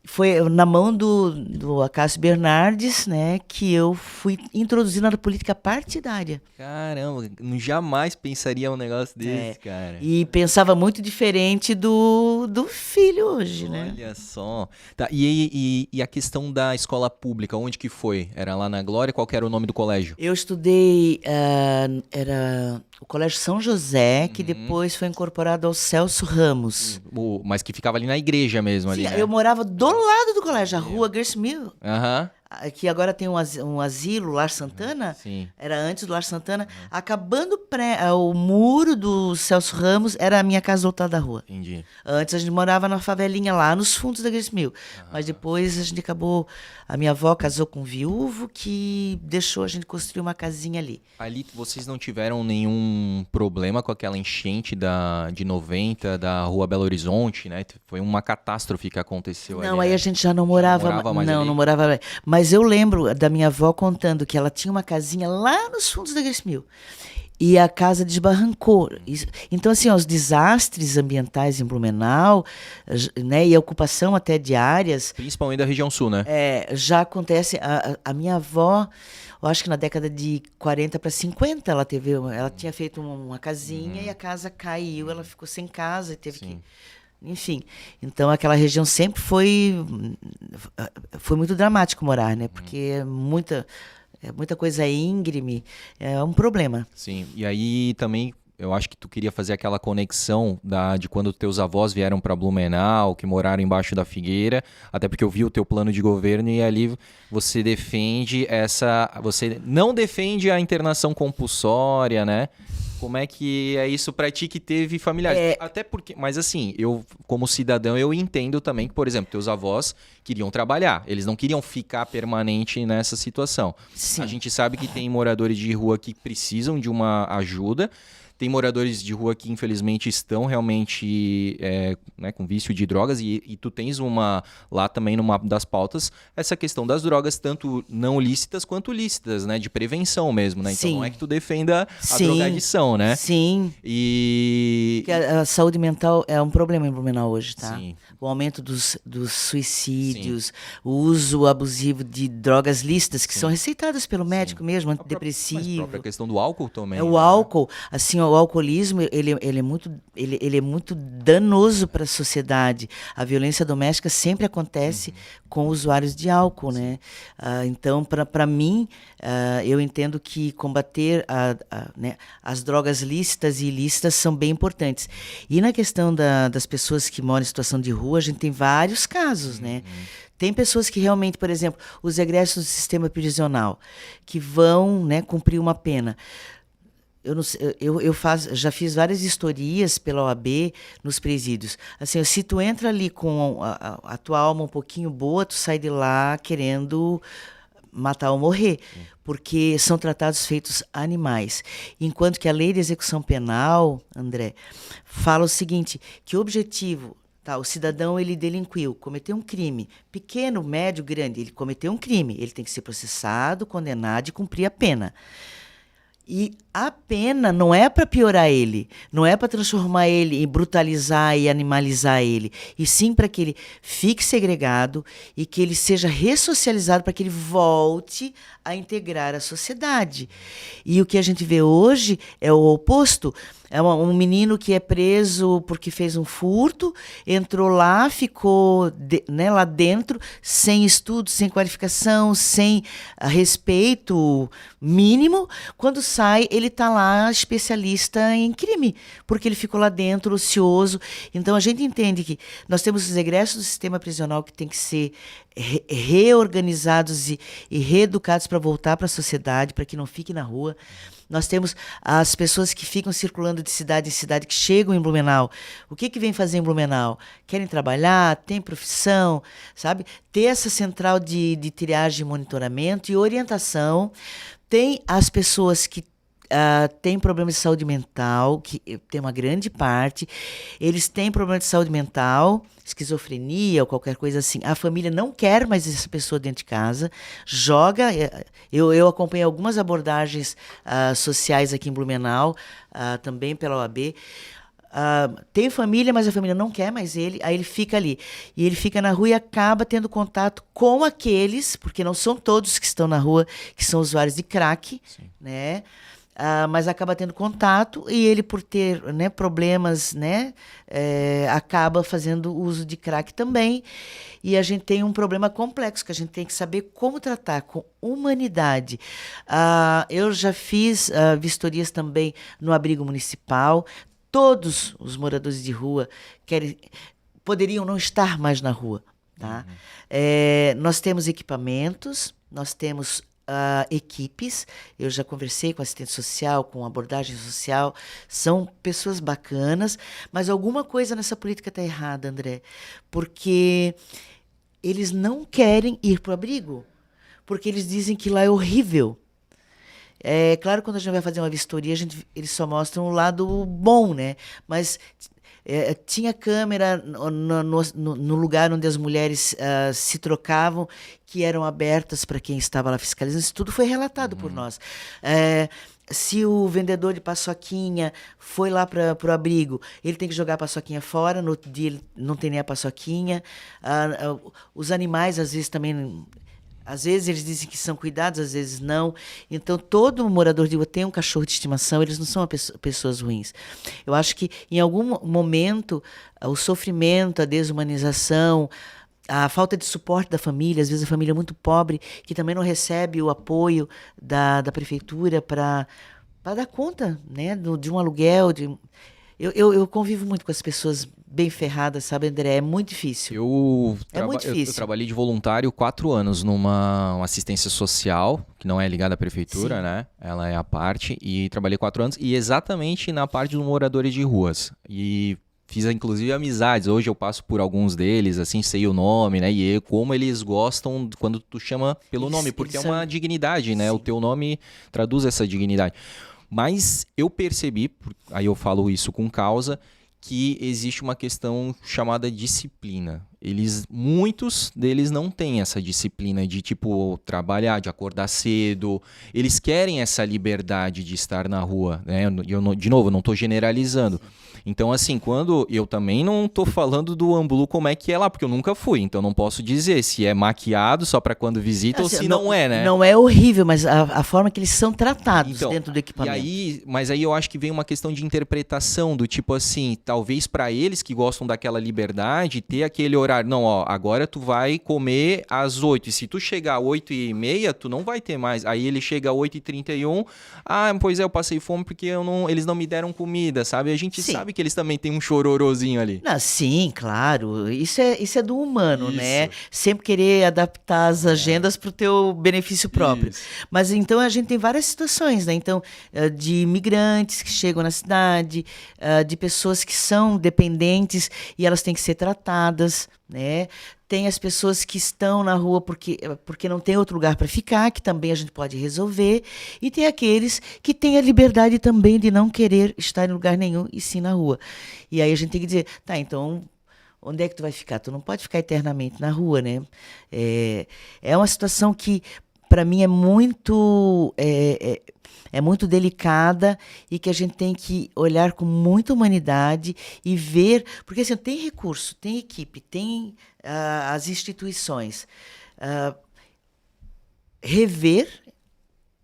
foi na mão do Acácio Bernardes, né, que eu fui introduzida na política partidária. Caramba, jamais pensaria um negócio desse, cara. E pensava muito diferente do filho hoje, né? Olha só. Tá, e a questão da escola pública, onde que foi? Era lá na Glória? Qual que era o nome do colégio? Eu estudei, era o Colégio São José, que depois foi incorporado ao Celso Ramos. Mas que ficava ali na igreja mesmo, ali, Sim, né? eu morava do lado do colégio, a rua Gersmil. Aham. Que agora tem um asilo, Lar Santana. Sim. Era antes do Lar Santana. Acabando o muro do Celso Ramos, era a minha casa do outro lado da rua. Entendi. Antes a gente morava na favelinha lá nos fundos da Gersmil. Mas depois a gente acabou. A minha avó casou com um viúvo que deixou a gente construir uma casinha ali. Ali vocês não tiveram nenhum problema com aquela enchente de 90 da Rua Belo Horizonte, né? Foi uma catástrofe que aconteceu ali. Não, aí a gente já não morava. mais ali? Não morava mais. Mas eu lembro da minha avó contando que ela tinha uma casinha lá nos fundos da Gersmil. E a casa desbarrancou. Então, assim, os desastres ambientais em Blumenau, né, e a ocupação até de áreas... Principalmente da região sul, né? Já acontece. A minha avó, eu acho que na década de 40 para 50, ela tinha feito uma casinha e a casa caiu, ela ficou sem casa e teve que... Enfim, então aquela região sempre foi muito dramático morar, né? Porque é muita coisa íngreme, é um problema. Sim, e aí também eu acho que tu queria fazer aquela conexão de quando teus avós vieram para Blumenau, que moraram embaixo da figueira, até porque eu vi o teu plano de governo e ali você não defende a internação compulsória, né? Como é que é isso pra ti que teve familiares? Até porque, mas assim, eu como cidadão, eu entendo também que, por exemplo, teus avós queriam trabalhar. Eles não queriam ficar permanente nessa situação. Sim. A gente sabe que tem moradores de rua que precisam de uma ajuda. Tem moradores de rua que, infelizmente, estão realmente né, com vício de drogas e tu tens lá também numa das pautas essa questão das drogas, tanto não lícitas quanto lícitas, né? De prevenção mesmo, né? Então Sim. não é que tu defenda a Sim. drogadição, né? Sim. E... Porque a saúde mental é um problema em Blumenau hoje, tá? Sim. O aumento dos suicídios, o uso abusivo de drogas lícitas que são receitadas pelo médico mesmo, Mas a antidepressivo. própria questão do álcool também. O álcool, assim, o alcoolismo, ele é muito danoso para a sociedade. A violência doméstica sempre acontece com usuários de álcool, né? Então, para mim, eu entendo que combater né, as drogas lícitas e ilícitas são bem importantes. E na questão das pessoas que moram em situação de rua, a gente tem vários casos, né? Tem pessoas que realmente, por exemplo, os egressos do sistema prisional, que vão, né, cumprir uma pena. Já fiz várias historias pela OAB nos presídios. Assim, se tu entra ali com a tua alma um pouquinho boa, tu sai de lá querendo matar ou morrer, porque são tratados feitos animais. Enquanto que a lei de execução penal, André, fala o seguinte, que o objetivo... Tá, o cidadão, ele delinquiu, cometeu um crime, pequeno, médio, grande, ele cometeu um crime, ele tem que ser processado, condenado e cumprir a pena. E a pena não é para piorar ele, não é para transformar ele e brutalizar e animalizar ele, e sim para que ele fique segregado e que ele seja ressocializado para que ele volte a integrar a sociedade. E o que a gente vê hoje é o oposto. É um menino que é preso porque fez um furto, entrou lá, ficou né, lá dentro, sem estudo, sem qualificação, sem respeito mínimo. Quando sai, ele está lá especialista em crime, porque ele ficou lá dentro, ocioso. Então, a gente entende que nós temos os egressos do sistema prisional que tem que ser reorganizados e reeducados para voltar para a sociedade, para que não fique na rua. Nós temos as pessoas que ficam circulando de cidade em cidade, que chegam em Blumenau. O que vem fazer em Blumenau? Querem trabalhar, têm profissão, sabe? Ter essa central de triagem, monitoramento e orientação. Tem as pessoas que têm problemas de saúde mental, que tem uma grande parte. Eles têm problema de saúde mental, esquizofrenia ou qualquer coisa assim. A família não quer mais essa pessoa dentro de casa, joga. Eu acompanhei algumas abordagens sociais aqui em Blumenau, também pela OAB. Tem família, mas a família não quer mais ele, aí ele fica ali. E ele fica na rua e acaba tendo contato com aqueles, porque não são todos que estão na rua, que são usuários de crack, né? Mas acaba tendo contato e ele, por ter, né, problemas, né, acaba fazendo uso de crack também. E a gente tem um problema complexo que a gente tem que saber como tratar com humanidade. Eu já fiz vistorias também no abrigo municipal. Todos os moradores de rua poderiam não estar mais na rua. Tá? Nós temos equipamentos, nós temos equipes. Eu já conversei com assistente social, com abordagem social. São pessoas bacanas, mas alguma coisa nessa política está errada, André. Porque eles não querem ir para o abrigo, porque eles dizem que lá é horrível. É claro, quando a gente vai fazer uma vistoria, eles só mostram o lado bom, né? Mas tinha câmera no lugar onde as mulheres se trocavam, que eram abertas para quem estava lá fiscalizando. Isso tudo foi relatado por nós. Se o vendedor de paçoquinha foi lá para o abrigo, ele tem que jogar a paçoquinha fora, no outro dia ele não tem nem a paçoquinha. Os animais, às vezes, também... Às vezes eles dizem que são cuidados, às vezes não. Então, todo morador de rua tem um cachorro de estimação, eles não são pessoas ruins. Eu acho que, em algum momento, o sofrimento, a desumanização, a falta de suporte da família, às vezes a família é muito pobre, que também não recebe o apoio da prefeitura para dar conta, né, de um aluguel. Eu convivo muito com as pessoas bem ferradas, sabe, André? É muito difícil. Eu trabalhei de voluntário 4 anos numa assistência social, que não é ligada à prefeitura, sim, né? Ela é à parte. E trabalhei 4 anos e exatamente na parte dos moradores de ruas. E fiz, inclusive, amizades. Hoje eu passo por alguns deles, assim, sei o nome, né? E como eles gostam quando tu chama pelo nome, porque é uma dignidade, né? Sim. O teu nome traduz essa dignidade. Mas eu percebi, aí eu falo isso com causa, que existe uma questão chamada disciplina. Muitos deles não têm essa disciplina de, tipo, trabalhar, de acordar cedo. Eles querem essa liberdade de estar na rua, né? De novo, eu não estou generalizando. Então, assim, quando eu também não estou falando do Ambulu como é que é lá, porque eu nunca fui, então não posso dizer se é maquiado só para quando visita, assim, ou se não é, né? Não é horrível, mas a forma que eles são tratados dentro do equipamento. Mas aí eu acho que vem uma questão de interpretação, do tipo assim, talvez para eles que gostam daquela liberdade, ter aquele horário, não, ó, agora tu vai comer às 8, e se tu chegar às 8h30, tu não vai ter mais. Aí ele chega às 8h31, pois é, eu passei fome porque eles não me deram comida, sabe? A gente sabe que eles também têm um chororozinho ali. Não, sim, claro. Isso é do humano, né? Sempre querer adaptar as agendas para o teu benefício próprio. Isso. Mas então a gente tem várias situações, né? Então, de imigrantes que chegam na cidade, de pessoas que são dependentes e elas têm que ser tratadas, né? Tem as pessoas que estão na rua porque não tem outro lugar para ficar, que também a gente pode resolver. E tem aqueles que têm a liberdade também de não querer estar em lugar nenhum e sim na rua. E aí a gente tem que dizer, tá, então, onde é que tu vai ficar? Tu não pode ficar eternamente na rua, né? É uma situação que, para mim, é muito delicada e que a gente tem que olhar com muita humanidade e ver, porque assim, tem recurso, tem equipe, tem as instituições. Rever,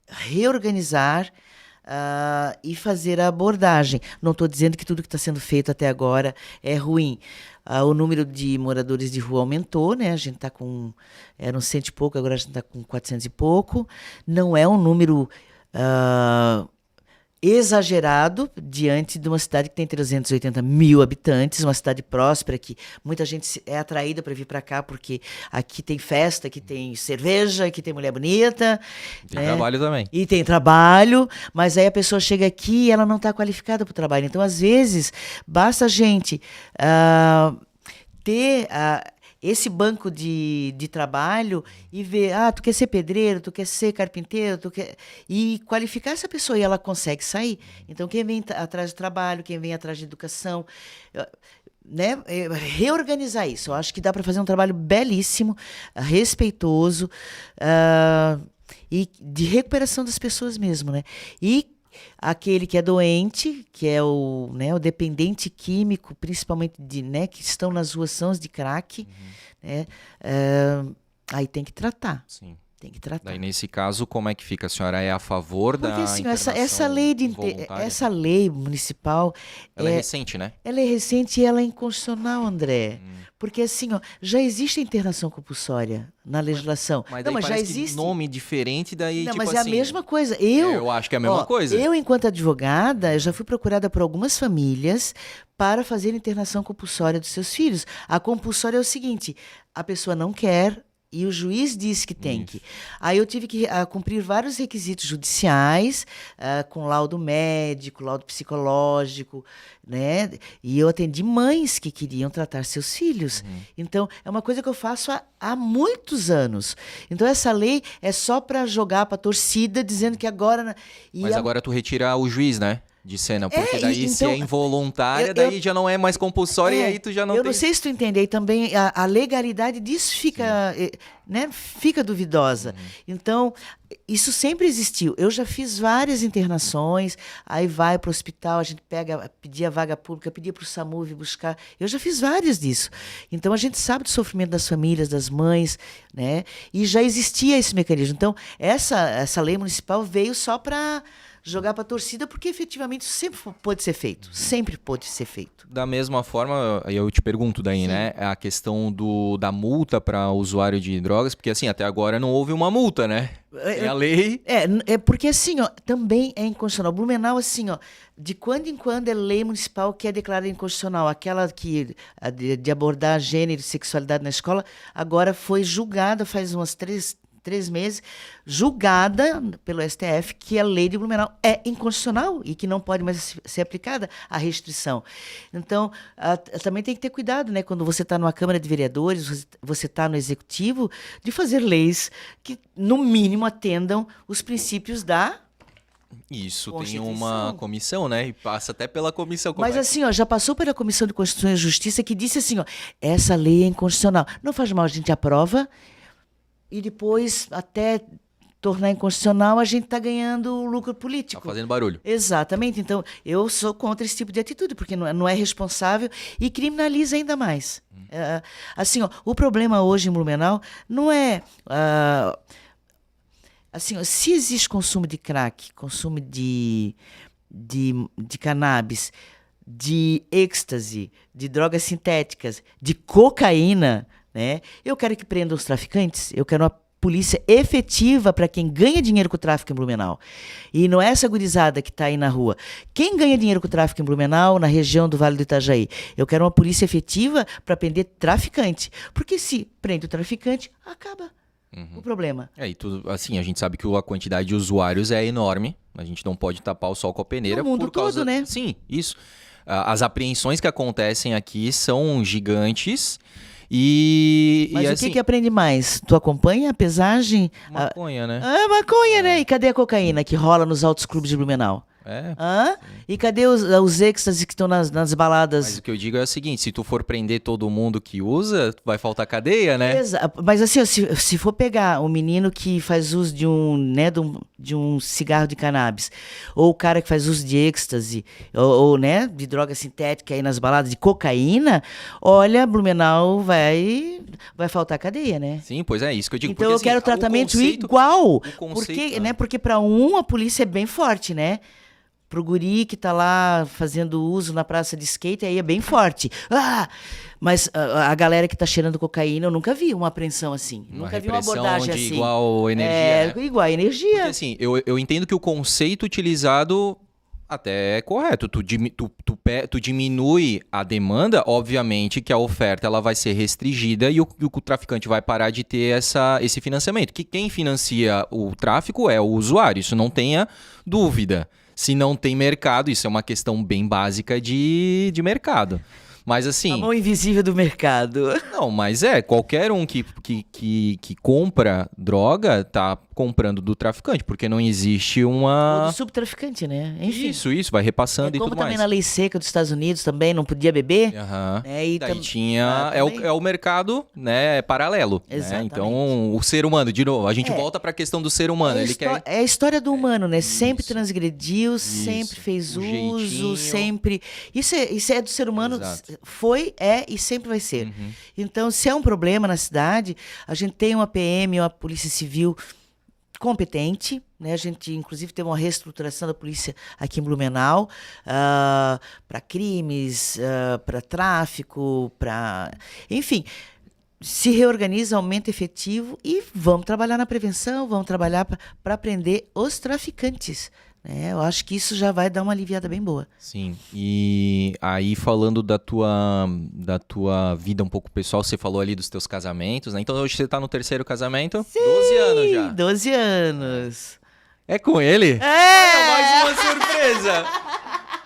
reorganizar e fazer a abordagem. Não estou dizendo que tudo que está sendo feito até agora é ruim. O número de moradores de rua aumentou, né? A gente está com... Eram 100 e pouco, agora a gente está com 400 e pouco. Não é um número exagerado diante de uma cidade que tem 380 mil habitantes, uma cidade próspera, que muita gente é atraída para vir para cá, porque aqui tem festa, aqui tem cerveja, aqui tem mulher bonita. Tem trabalho também. E tem trabalho, mas aí a pessoa chega aqui e ela não está qualificada para o trabalho. Então, às vezes, basta a gente ter esse banco de trabalho e ver, tu quer ser pedreiro, tu quer ser carpinteiro, e qualificar essa pessoa e ela consegue sair. Então, quem vem atrás de trabalho, quem vem atrás de educação, né, reorganizar isso. Eu acho que dá para fazer um trabalho belíssimo, respeitoso, e de recuperação das pessoas mesmo, né? E aquele que é doente, que é o dependente químico, principalmente que estão nas ruas, são os de crack, né? Aí tem que tratar. Sim. Tem que tratar. Daí, nesse caso, como é que fica? A senhora é a favor da assim, internação essa lei municipal... Ela é recente, né? Ela é recente e ela é inconstitucional, André. Porque assim, já existe a internação compulsória na legislação. Mas daí já existe nome diferente, daí não, tipo mas assim... é a mesma coisa. Eu acho que é a mesma coisa. Eu, enquanto advogada, eu já fui procurada por algumas famílias para fazer internação compulsória dos seus filhos. A compulsória é o seguinte, a pessoa não quer... E o juiz disse que tem que. Aí eu tive que cumprir vários requisitos judiciais, com laudo médico, laudo psicológico, né? E eu atendi mães que queriam tratar seus filhos. Então, é uma coisa que eu faço há muitos anos. Então, essa lei é só para jogar para a torcida, dizendo que agora... Mas agora tu retira o juiz, né? De cena, porque daí se é involuntária, daí já não é mais compulsória e aí tu já não tem... Eu não sei se tu entende, aí também a legalidade disso fica, né, fica duvidosa. Então, isso sempre existiu. Eu já fiz várias internações, aí vai para o hospital, a gente pedia vaga pública, pedia para o SAMU vir buscar. Eu já fiz várias disso. Então, a gente sabe do sofrimento das famílias, das mães, né? E já existia esse mecanismo. Então, essa lei municipal veio só para... jogar para a torcida, porque efetivamente isso sempre pode ser feito. Sempre pode ser feito. Da mesma forma, eu te pergunto daí, né? A questão da multa para usuário de drogas, porque assim, até agora não houve uma multa, né? É a lei. É porque assim, também é inconstitucional. Blumenau, assim, de quando em quando é lei municipal que é declarada inconstitucional. Aquela de abordar gênero e sexualidade na escola, agora foi julgada faz umas 3 meses, julgada pelo STF que a lei de Blumenau é inconstitucional e que não pode mais ser aplicada a restrição. Então, também tem que ter cuidado, né? Quando você está numa Câmara de Vereadores, você está no Executivo, de fazer leis que, no mínimo, atendam os princípios da Isso, tem uma comissão, né? E passa até pela comissão. Mas assim, já passou pela Comissão de Constituição e Justiça que disse assim, essa lei é inconstitucional. Não faz mal, a gente aprova e depois, até tornar inconstitucional, a gente está ganhando lucro político. Está fazendo barulho. Exatamente. Então, eu sou contra esse tipo de atitude, porque não é responsável e criminaliza ainda mais. Assim, o problema hoje em Blumenau não é... assim, se existe consumo de crack, consumo de cannabis, de êxtase, de drogas sintéticas, de cocaína... né? Eu quero que prendam os traficantes, eu quero uma polícia efetiva para quem ganha dinheiro com o tráfico em Blumenau. E não é essa gurizada que está aí na rua. Quem ganha dinheiro com o tráfico em Blumenau, na região do Vale do Itajaí? Eu quero uma polícia efetiva para prender traficante. Porque se prende o traficante, acaba o problema. E tudo, assim, a gente sabe que a quantidade de usuários é enorme. A gente não pode tapar o sol com a peneira. No mundo todo, né? Sim, isso. As apreensões que acontecem aqui são gigantes. Mas assim, o que aprende mais? Tu acompanha a pesagem? Maconha, né? Maconha, né? E cadê a cocaína que rola nos altos clubes de Blumenau? E cadê os êxtases que estão nas baladas? Mas o que eu digo é o seguinte, se tu for prender todo mundo que usa, vai faltar cadeia, né? Mas assim, se for pegar um menino que faz uso de um cigarro de cannabis, ou o cara que faz uso de êxtase, ou né, de droga sintética aí nas baladas, de cocaína, olha, Blumenau vai faltar cadeia, né? Sim, pois é, isso que eu digo. Então porque, eu quero tratamento igual, porque para a polícia é bem forte, né? Pro guri que tá lá fazendo uso na praça de skate, aí é bem forte. Mas a galera que tá cheirando cocaína, eu nunca vi uma apreensão assim. Nunca vi uma abordagem assim. Igual energia. Igual a energia. Porque assim, eu entendo que o conceito utilizado Até é correto. Tu diminui a demanda, obviamente que a oferta ela vai ser restringida e o traficante vai parar de ter esse financiamento. Que quem financia o tráfico é o usuário, isso não tenha dúvida. Se não tem mercado, isso é uma questão bem básica de mercado. Mas assim. A mão invisível do mercado. Não, mas qualquer um que compra droga tá comprando do traficante, porque não existe uma... Ou do subtraficante, né? Enfim. Isso, vai repassando e tudo mais. Como também na lei seca dos Estados Unidos também não podia beber. Aham. E daí tinha... É o mercado, né, paralelo. Exatamente. Né? Então, o ser humano, de novo, a gente volta para a questão do ser humano. É a história do humano, né? Sempre transgrediu, sempre fez uso, jeitinho. sempre... Isso é do ser humano, Exato. foi, é e sempre vai ser. Então, se é um problema na cidade, a gente tem uma PM, uma polícia civil competente, né? A gente, inclusive, teve uma reestruturação da polícia aqui em Blumenau para crimes, para tráfico, para... Enfim, se reorganiza, aumenta efetivo e vamos trabalhar na prevenção, vamos trabalhar para prender os traficantes. Eu acho que isso já vai dar uma aliviada bem boa. Sim, e aí falando da tua vida um pouco pessoal, você falou ali dos teus casamentos, né? Então hoje você tá no terceiro casamento? Sim, 12 anos já. 12 anos. É com ele? É! Mais uma surpresa!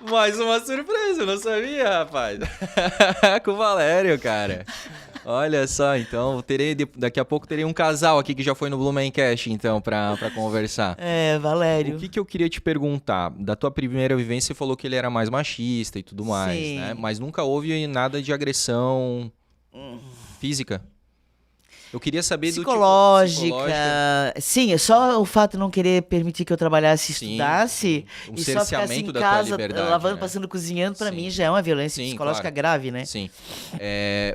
Mais uma surpresa, eu não sabia, rapaz. Com o Valério, cara. Olha só, então, daqui a pouco terei um casal aqui que já foi no Blumencast, então, pra conversar. Valério. O que eu queria te perguntar? Da tua primeira vivência, você falou que ele era mais machista e tudo mais, Sim. né? Mas nunca houve nada de agressão física? Eu queria saber psicológica. Sim, é só o fato de não querer permitir que eu trabalhasse e estudasse. Um E só ficar assim em cerceamento da casa, tua liberdade, lavando, né? passando, cozinhando, pra Sim. mim já é uma violência Sim, psicológica claro. grave, né? Sim.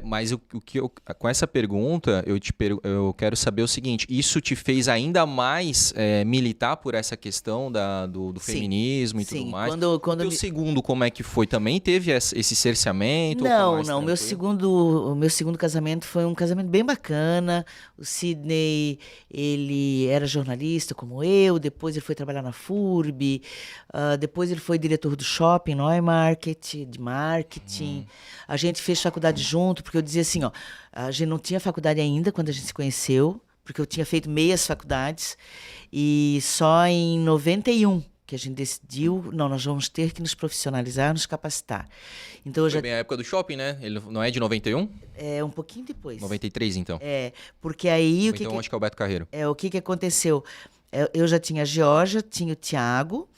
Mas com essa pergunta, eu quero saber o seguinte: isso te fez ainda mais militar por essa questão do Sim. feminismo e Sim. tudo mais? Quando o segundo, como é que foi? Também teve esse cerceamento? Ou foi Não, mais não. tranquilo? O meu segundo casamento foi um casamento bem bacana. O Sidney, ele era jornalista como eu, depois ele foi trabalhar na FURB, depois ele foi diretor do shopping Neumarket, de marketing. A gente fez faculdade junto, porque eu dizia assim, ó, a gente não tinha faculdade ainda quando a gente se conheceu, porque eu tinha feito meias faculdades, e só em 91 que a gente decidiu, não, nós vamos ter que nos profissionalizar, nos capacitar. Então, Foi bem a época do shopping, né? Ele não é de 91? É um pouquinho depois. 93, então. Porque aí... 91 acho que é o Beto Carreiro. O que aconteceu? Eu já tinha a Georgia, tinha o Tiago,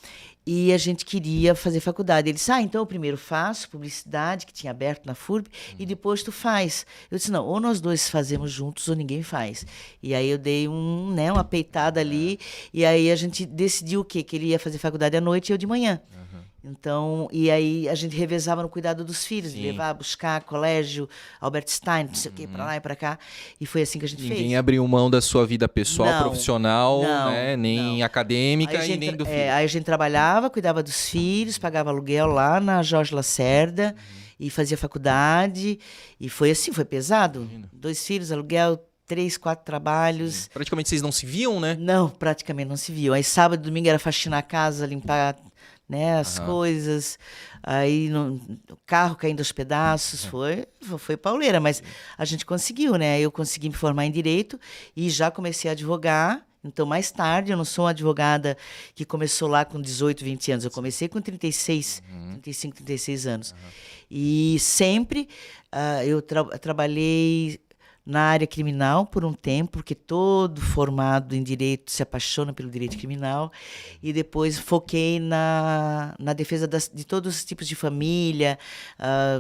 e a gente queria fazer faculdade. Ele disse, então eu primeiro faço publicidade, que tinha aberto na FURB, e depois tu faz. Eu disse, não, ou nós dois fazemos juntos ou ninguém faz. E aí eu dei uma peitada ali, e aí a gente decidiu o quê? Que ele ia fazer faculdade à noite e eu de manhã. Então, e aí a gente revezava no cuidado dos filhos, levar, buscar, colégio, Albert Stein, não sei o quê, pra lá e pra cá. E foi assim que a gente fez. Ninguém abriu mão da sua vida pessoal, profissional, né? Nem acadêmica e nem do filho. Aí a gente trabalhava, cuidava dos filhos, pagava aluguel lá na Jorge Lacerda e fazia faculdade. E foi assim, foi pesado. 2 filhos, aluguel, 3, 4 trabalhos. Praticamente vocês não se viam, né? Não, praticamente não se viam. Aí sábado e domingo era faxinar a casa, limpar, né, as coisas, aí o carro caindo aos pedaços, foi pauleira, mas a gente conseguiu, né? Eu consegui me formar em Direito e já comecei a advogar. Então, mais tarde, eu não sou uma advogada que começou lá com 18, 20 anos. Eu comecei com 35, 36 anos. E sempre eu trabalhei na área criminal por um tempo, porque todo formado em direito se apaixona pelo direito criminal, e depois foquei na defesa de todos os tipos de família,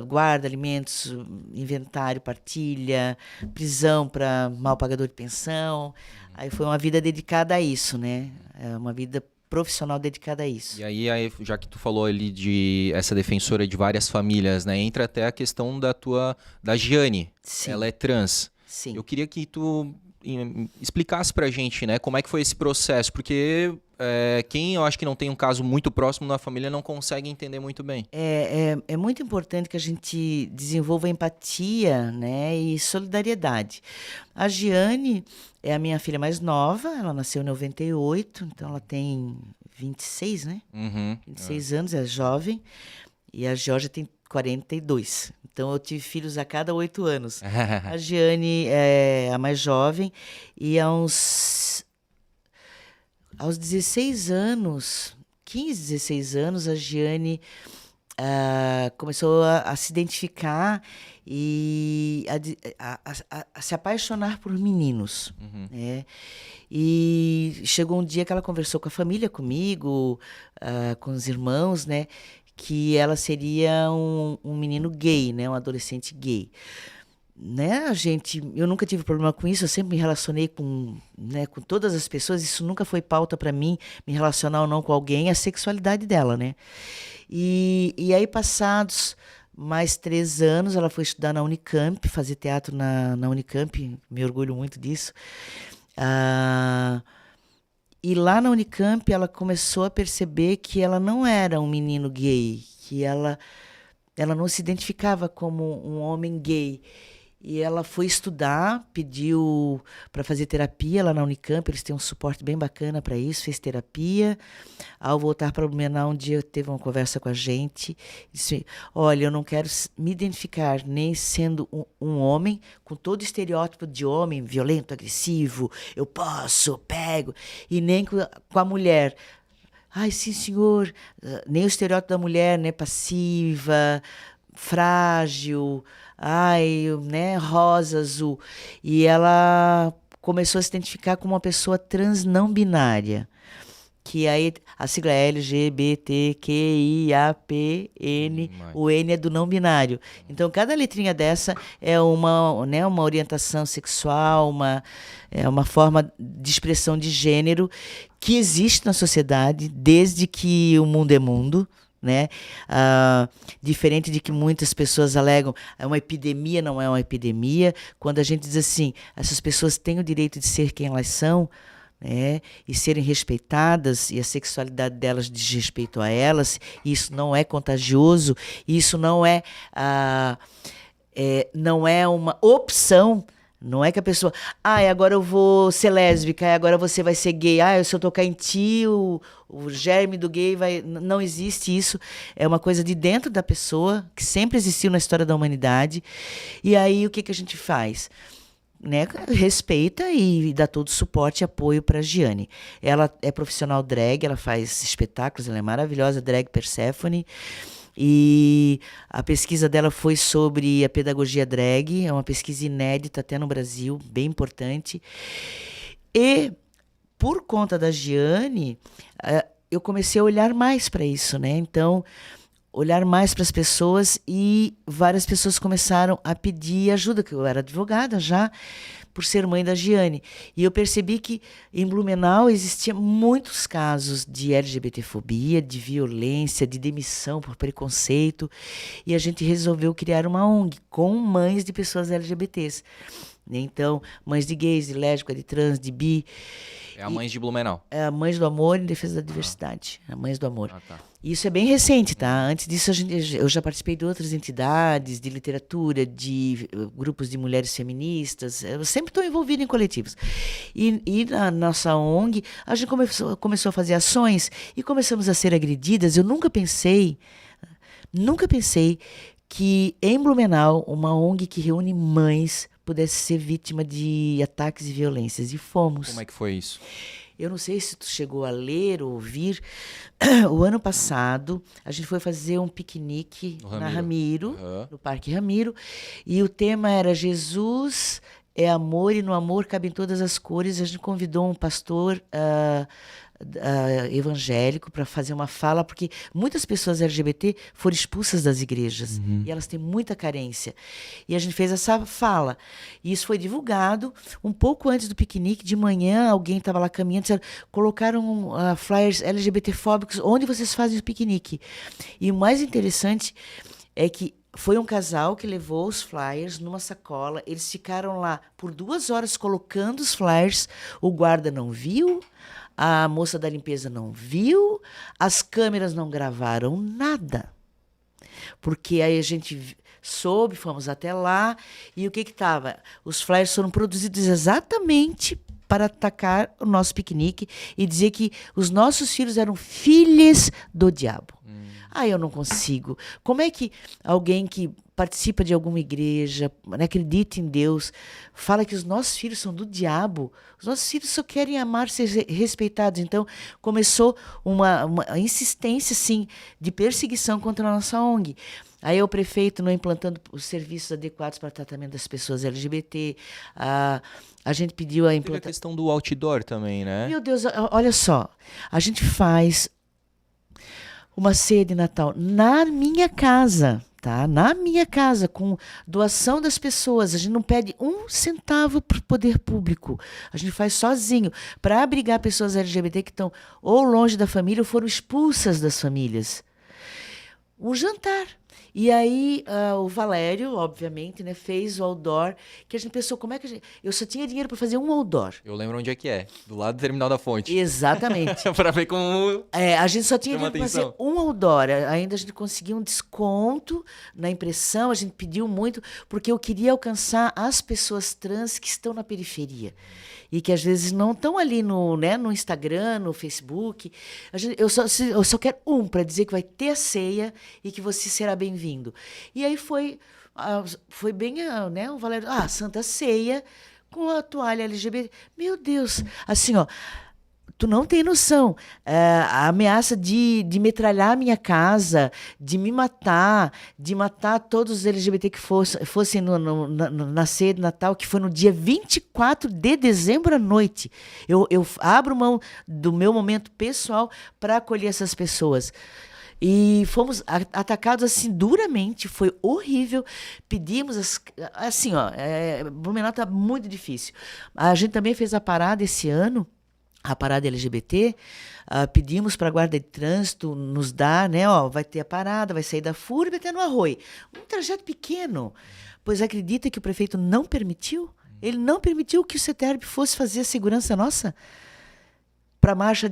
guarda, alimentos, inventário, partilha, prisão para mal pagador de pensão. Aí foi uma vida dedicada a isso, né? Uma vida profissional dedicada a isso. E aí, já que tu falou ali de essa defensora de várias famílias, né? Entra até a questão da Giane. Sim. Ela é trans. Sim. Eu queria que tu explicasse pra gente, né, como é que foi esse processo, porque quem eu acho que não tem um caso muito próximo na família não consegue entender muito bem. É muito importante que a gente desenvolva empatia, né, e solidariedade. A Giane é a minha filha mais nova, ela nasceu em 98, então ela tem 26, né? Uhum. 26 anos, é jovem. E a Georgia tem 42. Então, eu tive filhos a cada 8 anos. A Giane é a mais jovem. E aos 16 anos, 15, 16 anos, a Giane começou a se identificar e a se apaixonar por meninos. Né? E chegou um dia que ela conversou com a família, comigo, com os irmãos, né? Que ela seria um menino gay, né? Um adolescente gay. Né, eu nunca tive problema com isso, eu sempre me relacionei com todas as pessoas, isso nunca foi pauta para mim, me relacionar ou não com alguém, a sexualidade dela, né? E aí, passados mais 3 anos, ela foi estudar na Unicamp, fazer teatro na Unicamp, me orgulho muito disso. E lá na Unicamp, ela começou a perceber que ela não era um menino gay, que ela não se identificava como um homem gay. E ela foi estudar, pediu para fazer terapia lá na Unicamp, eles têm um suporte bem bacana para isso, fez terapia. Ao voltar para Blumenau, um dia teve uma conversa com a gente, disse, olha, eu não quero me identificar nem sendo um homem, com todo o estereótipo de homem, violento, agressivo, eu posso, eu pego, e nem com a mulher. Ai, sim, senhor, nem o estereótipo da mulher, né, passiva, frágil, né, rosa, azul. E ela começou a se identificar como uma pessoa trans não binária, que aí a sigla é LGBTQIAPN, o N é do não binário. Então, cada letrinha dessa é uma orientação sexual, é uma forma de expressão de gênero que existe na sociedade desde que o mundo é mundo. Né? Diferente de que muitas pessoas alegam, é uma epidemia, não é uma epidemia. Quando a gente diz assim, essas pessoas têm o direito de ser quem elas são, né? E serem respeitadas, e a sexualidade delas diz respeito a elas, e isso não é contagioso, isso não é uma opção. Não é que a pessoa, agora eu vou ser lésbica, agora você vai ser gay, se eu tocar em ti, o germe do gay vai... Não existe isso, é uma coisa de dentro da pessoa, que sempre existiu na história da humanidade. E aí, o que a gente faz? Né? Respeita e dá todo o suporte e apoio para a Giane. Ela é profissional drag, ela faz espetáculos, ela é maravilhosa, drag Perséfone. E a pesquisa dela foi sobre a pedagogia drag, é uma pesquisa inédita até no Brasil, bem importante. E, por conta da Giane, eu comecei a olhar mais para isso, né? Então, olhar mais para as pessoas, e várias pessoas começaram a pedir ajuda, que eu era advogada já, por ser mãe da Giane. E eu percebi que em Blumenau existia muitos casos de LGBTfobia, de violência, de demissão por preconceito, e a gente resolveu criar uma ONG com mães de pessoas LGBTs. Então, mães de gays, de lésbica, de trans, de bi. É a Mães de Blumenau. É a Mães do Amor em Defesa da Diversidade. A Mães do Amor. Tá. Isso é bem recente, tá? Antes disso, eu já participei de outras entidades, de literatura, de grupos de mulheres feministas. Eu sempre estou envolvida em coletivos. E na nossa ONG, a gente começou a fazer ações e começamos a ser agredidas. Eu nunca pensei que em Blumenau, uma ONG que reúne mães pudesse ser vítima de ataques e violências. E fomos. Como é que foi isso? Eu não sei se tu chegou a ler ou ouvir. O ano passado, a gente foi fazer um piquenique na Ramiro, no Parque Ramiro, e o tema era Jesus é amor e no amor cabem todas as cores. A gente convidou um pastor evangélico para fazer uma fala, porque muitas pessoas LGBT foram expulsas das igrejas e elas têm muita carência. E a gente fez essa fala. E isso foi divulgado um pouco antes do piquenique. De manhã, alguém estava lá caminhando, disseram, colocaram flyers LGBTfóbicos, onde vocês fazem o piquenique? E o mais interessante é que foi um casal que levou os flyers numa sacola. Eles ficaram lá por 2 horas colocando os flyers. O guarda não viu, a moça da limpeza não viu, as câmeras não gravaram nada. Porque aí a gente soube, fomos até lá, e o que estava? Os flyers foram produzidos exatamente para atacar o nosso piquenique e dizer que os nossos filhos eram filhos do diabo. Eu não consigo. Como é que alguém que participa de alguma igreja, acredita em Deus, fala que os nossos filhos são do diabo? Os nossos filhos só querem amar, ser respeitados. Então, começou uma insistência, sim, de perseguição contra a nossa ONG. Aí o prefeito não implantando os serviços adequados para o tratamento das pessoas LGBT. A gente pediu a implantação... Teve a questão do outdoor também, né? Meu Deus, olha só. A gente faz uma ceia de Natal na minha casa, tá? Na minha casa, com doação das pessoas. A gente não pede um centavo para o poder público. A gente faz sozinho para abrigar pessoas LGBT que estão ou longe da família ou foram expulsas das famílias. Um jantar. E aí o Valério, obviamente, né, fez o outdoor, que a gente pensou, como é que a gente... Eu só tinha dinheiro para fazer um outdoor. Eu lembro onde é que é, do lado do Terminal da Fonte. Exatamente. Para ver como... A gente só tinha dinheiro para fazer um outdoor. Ainda a gente conseguiu um desconto na impressão, a gente pediu muito, porque eu queria alcançar as pessoas trans que estão na periferia. E que às vezes não estão ali no Instagram, no Facebook. Eu só quero para dizer que vai ter a ceia e que você será bem-vindo. E aí foi bem, né, o Valério, Santa Ceia com a toalha LGBT. Meu Deus, assim, tu não tem noção. A ameaça de metralhar a minha casa, de me matar, de matar todos os LGBT que fossem na ceia de Natal, que foi no dia 24 de dezembro à noite. Eu abro mão do meu momento pessoal para acolher essas pessoas. E fomos atacados assim duramente, foi horrível. Pedimos, Blumenau está muito difícil. A gente também fez a parada esse ano, a parada LGBT, pedimos para a guarda de trânsito nos dar, né, vai ter a parada, vai sair da FURB até no Arroio. Um trajeto pequeno, pois acredita que o prefeito não permitiu? Ele não permitiu que o CETERB fosse fazer a segurança nossa para a marcha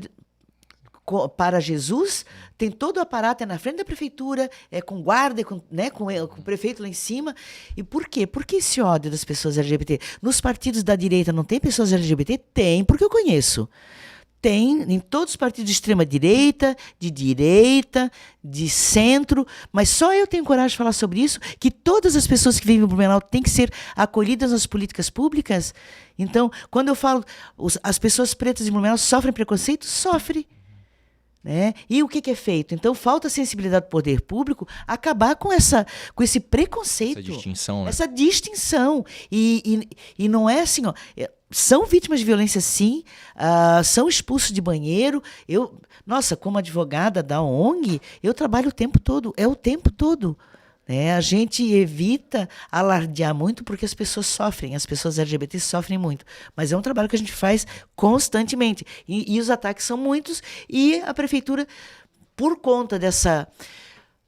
para Jesus. Tem todo o aparato, é na frente da prefeitura, é com guarda, com o prefeito lá em cima. E por quê? Por que esse ódio das pessoas LGBT? Nos partidos da direita não tem pessoas LGBT? Tem, porque eu conheço. Tem em todos os partidos de extrema-direita, de centro, mas só eu tenho coragem de falar sobre isso, que todas as pessoas que vivem no Blumenau têm que ser acolhidas nas políticas públicas. Então, quando eu falo as pessoas pretas de Blumenau sofrem preconceito, sofrem. Né? E o que é feito? Então, falta sensibilidade do poder público acabar com esse preconceito. Essa distinção, né? Essa distinção. E não é assim, são vítimas de violência, sim, são expulsos de banheiro. Como advogada da ONG, eu trabalho o tempo todo, o tempo todo. Né? A gente evita alardear muito porque as pessoas sofrem, as pessoas LGBT sofrem muito. Mas é um trabalho que a gente faz constantemente. E os ataques são muitos e a prefeitura, por conta dessa...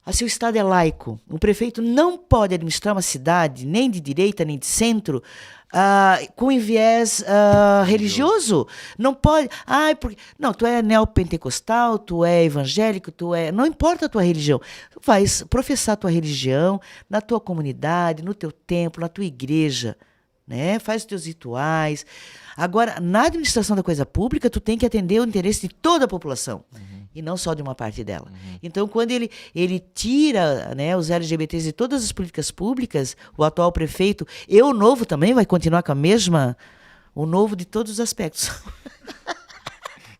Assim, o Estado é laico. O prefeito não pode administrar uma cidade, nem de direita, nem de centro, com viés religioso. Não pode. Não, tu é neopentecostal, tu é evangélico, não importa a tua religião. Tu vais professar a tua religião na tua comunidade, no teu templo, na tua igreja. Né? Faz os teus rituais. Agora, na administração da coisa pública, tu tem que atender o interesse de toda a população. E não só de uma parte dela. Então, quando ele tira, né, os LGBTs de todas as políticas públicas, o atual prefeito, o novo também vai continuar com a mesma... O novo de todos os aspectos.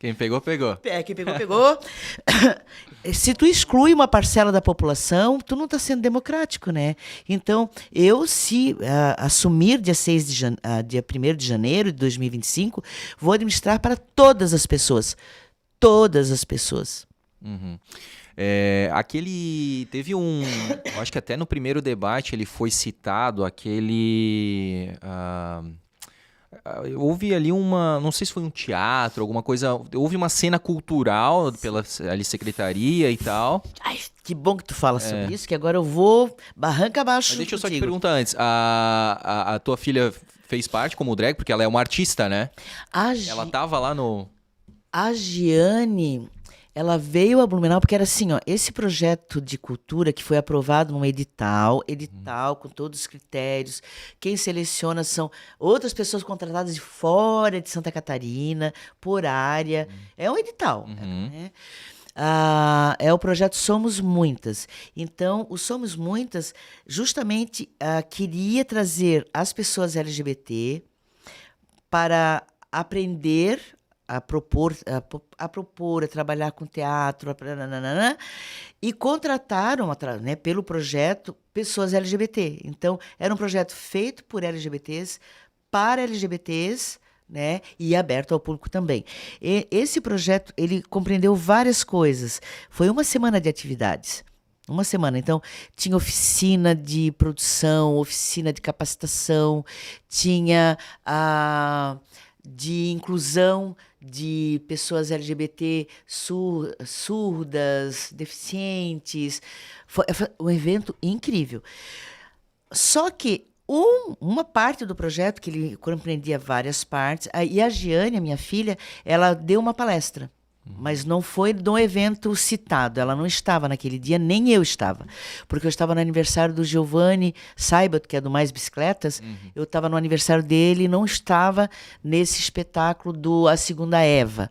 Quem pegou, pegou. Quem pegou, pegou. Se tu exclui uma parcela da população, tu não está sendo democrático, né? Então, se assumir dia 1º de janeiro de 2025, vou administrar para todas as pessoas. Todas as pessoas. Teve eu acho que até no primeiro debate ele foi citado houve ali não sei se foi um teatro, alguma coisa, houve uma cena cultural pela ali, secretaria e tal. Ai, que bom que tu fala sobre isso, que agora eu vou barranca abaixo. Mas deixa eu só te perguntar antes, a tua filha fez parte como drag, porque ela é uma artista, né? Ela tava lá no... A Giane, ela veio a Blumenau porque era assim, ó, esse projeto de cultura que foi aprovado num edital com todos os critérios, quem seleciona são outras pessoas contratadas de fora de Santa Catarina, por área, é um edital, né? É o projeto Somos Muitas. Então, o Somos Muitas justamente queria trazer as pessoas LGBT para aprender a propor, a trabalhar com teatro, e contrataram, né, pelo projeto, pessoas LGBT. Então, era um projeto feito por LGBTs, para LGBTs, né, e aberto ao público também. Esse projeto, ele compreendeu várias coisas. Foi uma semana de atividades. Uma semana. Então, tinha oficina de produção, oficina de capacitação, tinha de inclusão de pessoas LGBT surdas, deficientes. Foi um evento incrível. Só que uma parte do projeto, que ele compreendia várias partes, e a Giane, a minha filha, ela deu uma palestra. Mas não foi no evento citado. Ela não estava naquele dia, nem eu estava. Porque eu estava no aniversário do Giovanni Saibat, que é do Mais Bicicletas. Eu estava no aniversário dele e não estava nesse espetáculo do A Segunda Eva.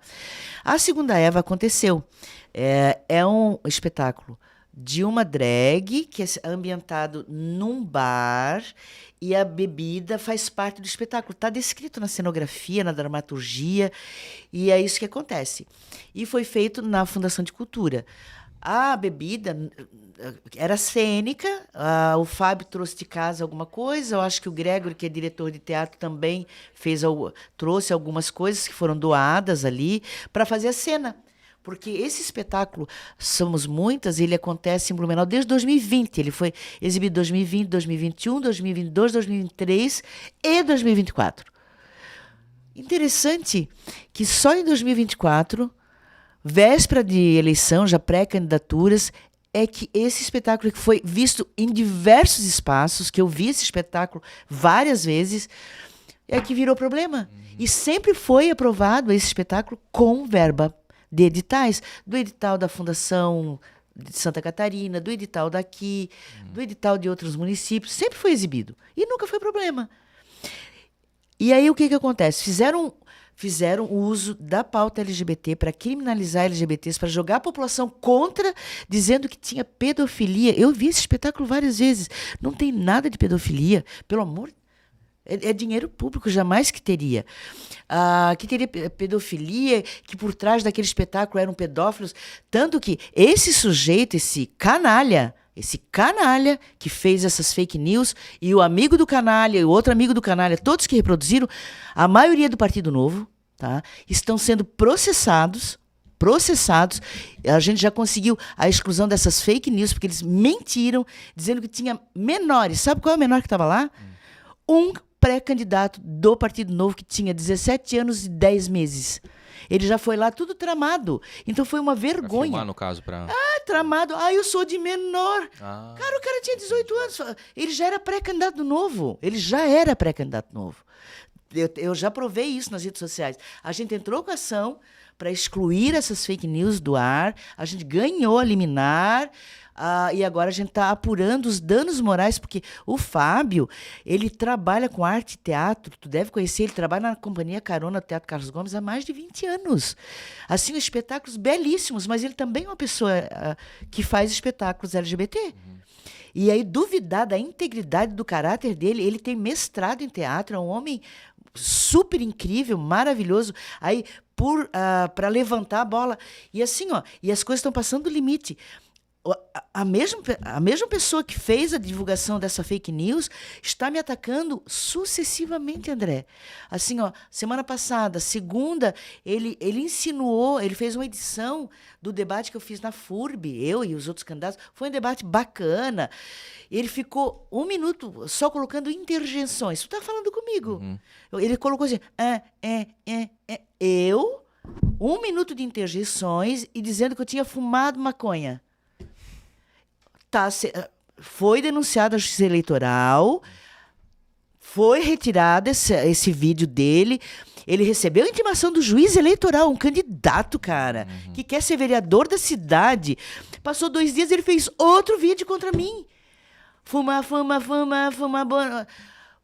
A Segunda Eva aconteceu. É um espetáculo de uma drag que é ambientado num bar e a bebida faz parte do espetáculo. Está descrito na cenografia, na dramaturgia, e é isso que acontece. E foi feito na Fundação de Cultura. A bebida era cênica, o Fábio trouxe de casa alguma coisa, eu acho que o Gregory, que é diretor de teatro, também trouxe algumas coisas que foram doadas ali para fazer a cena. Porque esse espetáculo, Somos Muitas, ele acontece em Blumenau desde 2020. Ele foi exibido em 2020, 2021, 2022, 2023 e 2024. Interessante que só em 2024, véspera de eleição, já pré-candidaturas, é que esse espetáculo que foi visto em diversos espaços, que eu vi esse espetáculo várias vezes, é que virou problema. E sempre foi aprovado esse espetáculo com verba de editais, do edital da Fundação de Santa Catarina, do edital daqui, do edital de outros municípios, sempre foi exibido. E nunca foi problema. E aí o que acontece? Fizeram uso da pauta LGBT para criminalizar LGBTs, para jogar a população contra, dizendo que tinha pedofilia. Eu vi esse espetáculo várias vezes. Não tem nada de pedofilia, pelo amor de Deus. É dinheiro público, jamais que teria. Que teria pedofilia, que por trás daquele espetáculo eram pedófilos. Tanto que esse sujeito, esse canalha que fez essas fake news, e o amigo do canalha, e o outro amigo do canalha, todos que reproduziram, a maioria do Partido Novo, tá, estão sendo processados. A gente já conseguiu a exclusão dessas fake news, porque eles mentiram, dizendo que tinha menores. Sabe qual é o menor que estava lá? Um pré-candidato do Partido Novo que tinha 17 anos e 10 meses. Ele já foi lá tudo tramado. Então foi uma vergonha. Pra filmar, no caso, tramado. Eu sou de menor. Cara, o cara tinha 18 anos. Ele já era pré-candidato novo. Eu já provei isso nas redes sociais. A gente entrou com ação para excluir essas fake news do ar. A gente ganhou a liminar. E agora a gente está apurando os danos morais, porque o Fábio, ele trabalha com arte e teatro, tu deve conhecer, ele trabalha na Companhia Carona do Teatro Carlos Gomes há mais de 20 anos. Assim, espetáculos belíssimos, mas ele também é uma pessoa que faz espetáculos LGBT. E aí, duvidar da integridade do caráter dele, ele tem mestrado em teatro, é um homem super incrível, maravilhoso. Aí, para levantar a bola. E assim, e as coisas estão passando do limite. A mesma pessoa que fez a divulgação dessa fake news está me atacando sucessivamente, André. Assim, semana passada, segunda, ele insinuou, ele fez uma edição do debate que eu fiz na FURB, eu e os outros candidatos. Foi um debate bacana. Ele ficou 1 minuto só colocando interjeições. Tu está falando comigo. Ele colocou assim, 1 minuto de interjeições e dizendo que eu tinha fumado maconha. Foi denunciado a Justiça Eleitoral, Foi retirado esse vídeo dele. Ele recebeu a intimação do juiz eleitoral, um candidato, cara, que quer ser vereador da cidade. Passou 2 dias, ele fez outro vídeo contra mim. Fuma.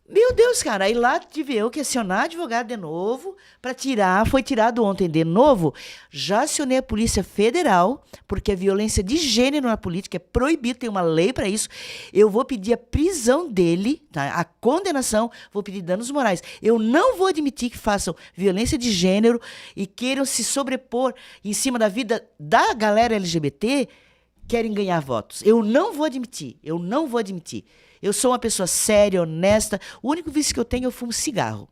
Meu Deus, cara, aí lá tive eu que acionar advogado de novo para tirar, foi tirado ontem de novo. Já acionei a Polícia Federal, porque a violência de gênero na política é proibido, tem uma lei para isso. Eu vou pedir a prisão dele, tá? A condenação, vou pedir danos morais. Eu não vou admitir que façam violência de gênero e queiram se sobrepor em cima da vida da galera LGBT, querem ganhar votos. Eu não vou admitir. Eu sou uma pessoa séria, honesta. O único vício que eu tenho, eu fumo cigarro.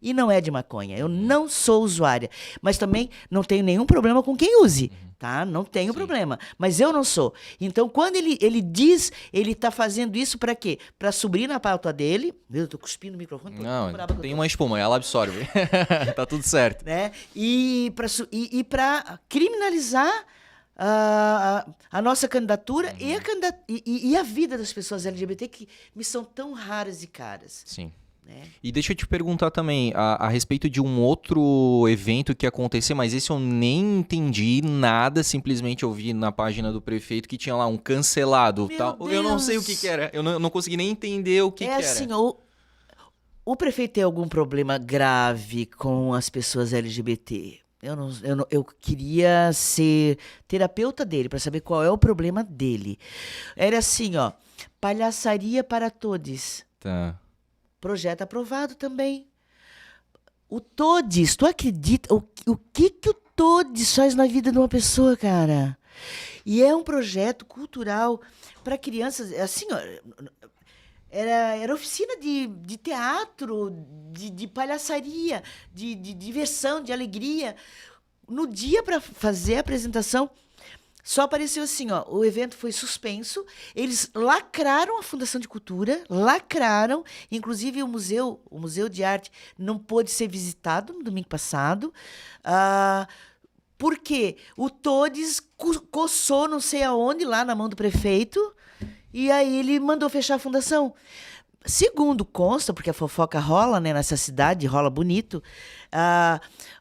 E não é de maconha. Eu não sou usuária. Mas também não tenho nenhum problema com quem use. Tá? Não tenho problema. Mas eu não sou. Então, quando ele diz, ele está fazendo isso para quê? Para subir na pauta dele. Meu, eu tô cuspindo no microfone. Não, tem uma espuma, ela absorve. Tá tudo certo. Né? E para criminalizar a nossa candidatura e a vida das pessoas LGBT que me são tão raras e caras. Sim. Né? E deixa eu te perguntar também a respeito de um outro evento que aconteceu, mas esse eu nem entendi nada, simplesmente eu vi na página do prefeito que tinha lá um cancelado. Tal. Eu não sei o que era, eu não consegui nem entender o que era. Assim, o prefeito tem algum problema grave com as pessoas LGBT. Eu queria ser terapeuta dele para saber qual é o problema dele. Era assim, ó, palhaçaria para todos. Tá. Projeto aprovado também. O Todes, tu acredita? O que o Todes faz na vida de uma pessoa, cara? E é um projeto cultural para crianças, assim, ó, era oficina de teatro, de palhaçaria, de diversão, de alegria. No dia para fazer a apresentação, só apareceu assim, ó, o evento foi suspenso, eles lacraram a Fundação de Cultura, inclusive o Museu de Arte não pôde ser visitado no domingo passado, porque o Todes coçou não sei aonde, lá na mão do prefeito, e aí ele mandou fechar a fundação. Segundo consta, porque a fofoca rola, né, nessa cidade, rola bonito,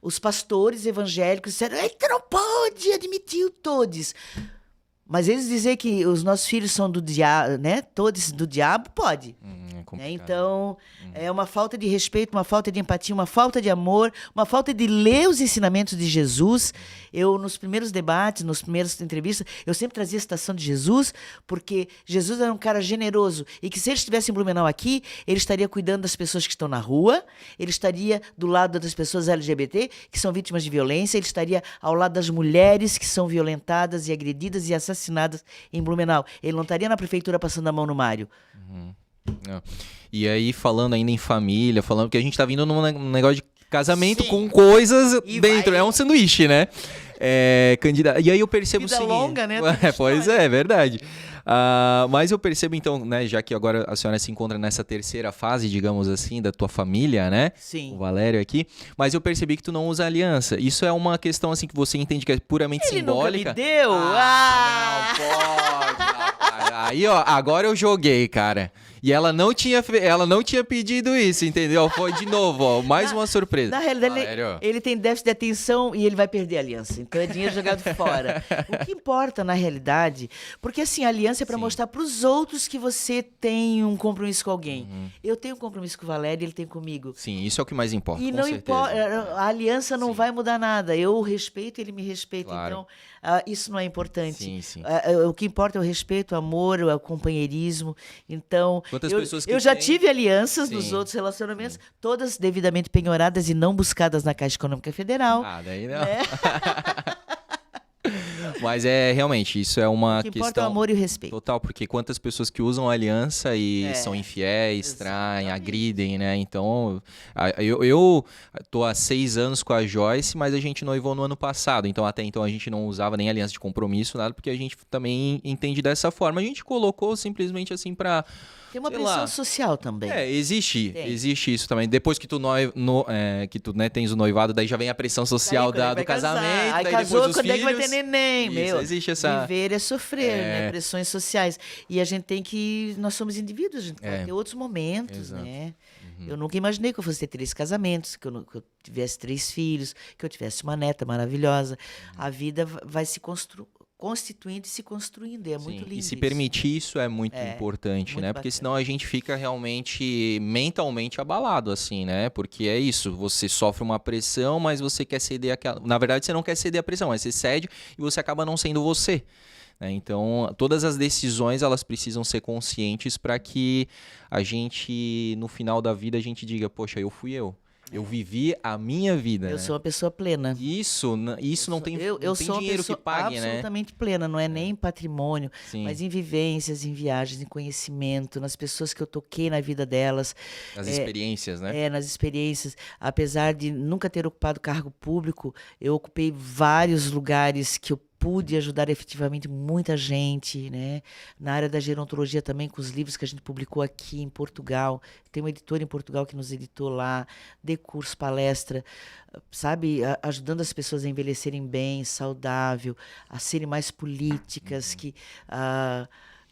os pastores evangélicos disseram, tu não pode admitir o Todes. Mas eles dizer que os nossos filhos são do diabo, né? Todos do diabo, pode. Né? Então, é uma falta de respeito, uma falta de empatia, uma falta de amor, uma falta de ler os ensinamentos de Jesus. Eu, nos primeiros debates, nas primeiras entrevistas, eu sempre trazia a citação de Jesus, porque Jesus era um cara generoso e que se ele estivesse em Blumenau aqui, ele estaria cuidando das pessoas que estão na rua, ele estaria do lado das pessoas LGBT, que são vítimas de violência, ele estaria ao lado das mulheres que são violentadas e agredidas e assassinadas em Blumenau. Ele não estaria na prefeitura passando a mão no Mário. Não. E aí, falando ainda em família, falando que a gente tá vindo num negócio de casamento com coisas e dentro. É um sanduíche, né? Candidato. E aí eu percebo Vida o seguinte. longa, né? Pois é verdade. Mas eu percebo então, né, já que agora a senhora se encontra nessa terceira fase, digamos assim, da tua família, né? Sim. O Valério aqui. Mas eu percebi que tu não usa aliança. Isso é uma questão assim que você entende que é puramente simbólica? Nunca me deu. Não pode, rapaz. Aí, ó, agora eu joguei, cara. E ela não tinha pedido isso, entendeu? Foi de novo, ó, mais uma surpresa. Na realidade, ele tem déficit de atenção e ele vai perder a aliança. Então é dinheiro jogado fora. O que importa, na realidade, porque assim, a aliança é para mostrar para os outros que você tem um compromisso com alguém. Eu tenho um compromisso com o Valério, ele tem comigo. Sim, isso é o que mais importa, e com não certeza. importa, a aliança não vai mudar nada. Eu o respeito, ele me respeita. Claro. Então, isso não é importante. Sim. O que importa é o respeito, o amor, o companheirismo. Então, eu já tive alianças nos outros relacionamentos, todas devidamente penhoradas e não buscadas na Caixa Econômica Federal. Daí não. Né? Mas realmente, isso é uma questão... O que importa é questão o amor e o respeito. Total, porque quantas pessoas que usam aliança e são infiéis, traem, agridem, né? Então, eu tô há 6 anos com a Joyce, mas a gente noivou no ano passado. Então, até então, a gente não usava nem aliança de compromisso, nada, porque a gente também entende dessa forma. A gente colocou simplesmente assim pra... Tem uma pressão social também. Existe isso também. Depois que tu, tens o noivado, daí já vem a pressão social do casamento. Aí daí casou, depois quando filhos. é que vai ter neném? Isso, existe essa... Viver é sofrer, né? Pressões sociais. E a gente tem que... Nós somos indivíduos, a gente pode ter outros momentos, né? Eu nunca imaginei que eu fosse ter 3 casamentos, que eu tivesse 3 filhos, que eu tivesse uma neta maravilhosa. A vida vai se constituindo e se construindo. É muito Sim, lindo e se isso. permitir isso é muito importante, muito né? Porque bacana. senão a gente fica realmente mentalmente abalado, assim, né? Porque é isso, você sofre uma pressão, mas você quer ceder aquela... Na verdade, você não quer ceder a pressão, mas você cede e você acaba não sendo você, né? Então, todas as decisões, elas precisam ser conscientes para que a gente, no final da vida, a gente diga, poxa, eu fui eu. Eu vivi a minha vida, Eu né? sou uma pessoa plena. Isso não tem, Eu não tem sou uma dinheiro que pessoa pague, né? absolutamente plena, não é nem em patrimônio, Sim. mas em vivências, em viagens, em conhecimento, nas pessoas que eu toquei na vida delas. As experiências, né? Nas experiências. Apesar de nunca ter ocupado cargo público, eu ocupei vários lugares que eu pude ajudar efetivamente muita gente, né? Na área da gerontologia também, com os livros que a gente publicou aqui em Portugal. Tem um editor em Portugal que nos editou lá, dei curso, palestra, sabe? Ajudando as pessoas a envelhecerem bem, saudável, a serem mais políticas, que...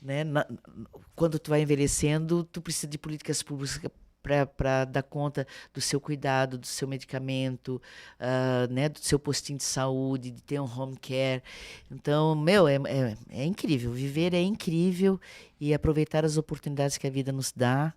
né? Quando tu vai envelhecendo, tu precisa de políticas públicas para dar conta do seu cuidado, do seu medicamento, né, do seu postinho de saúde, de ter um home care. Então, é incrível. Viver é incrível e aproveitar as oportunidades que a vida nos dá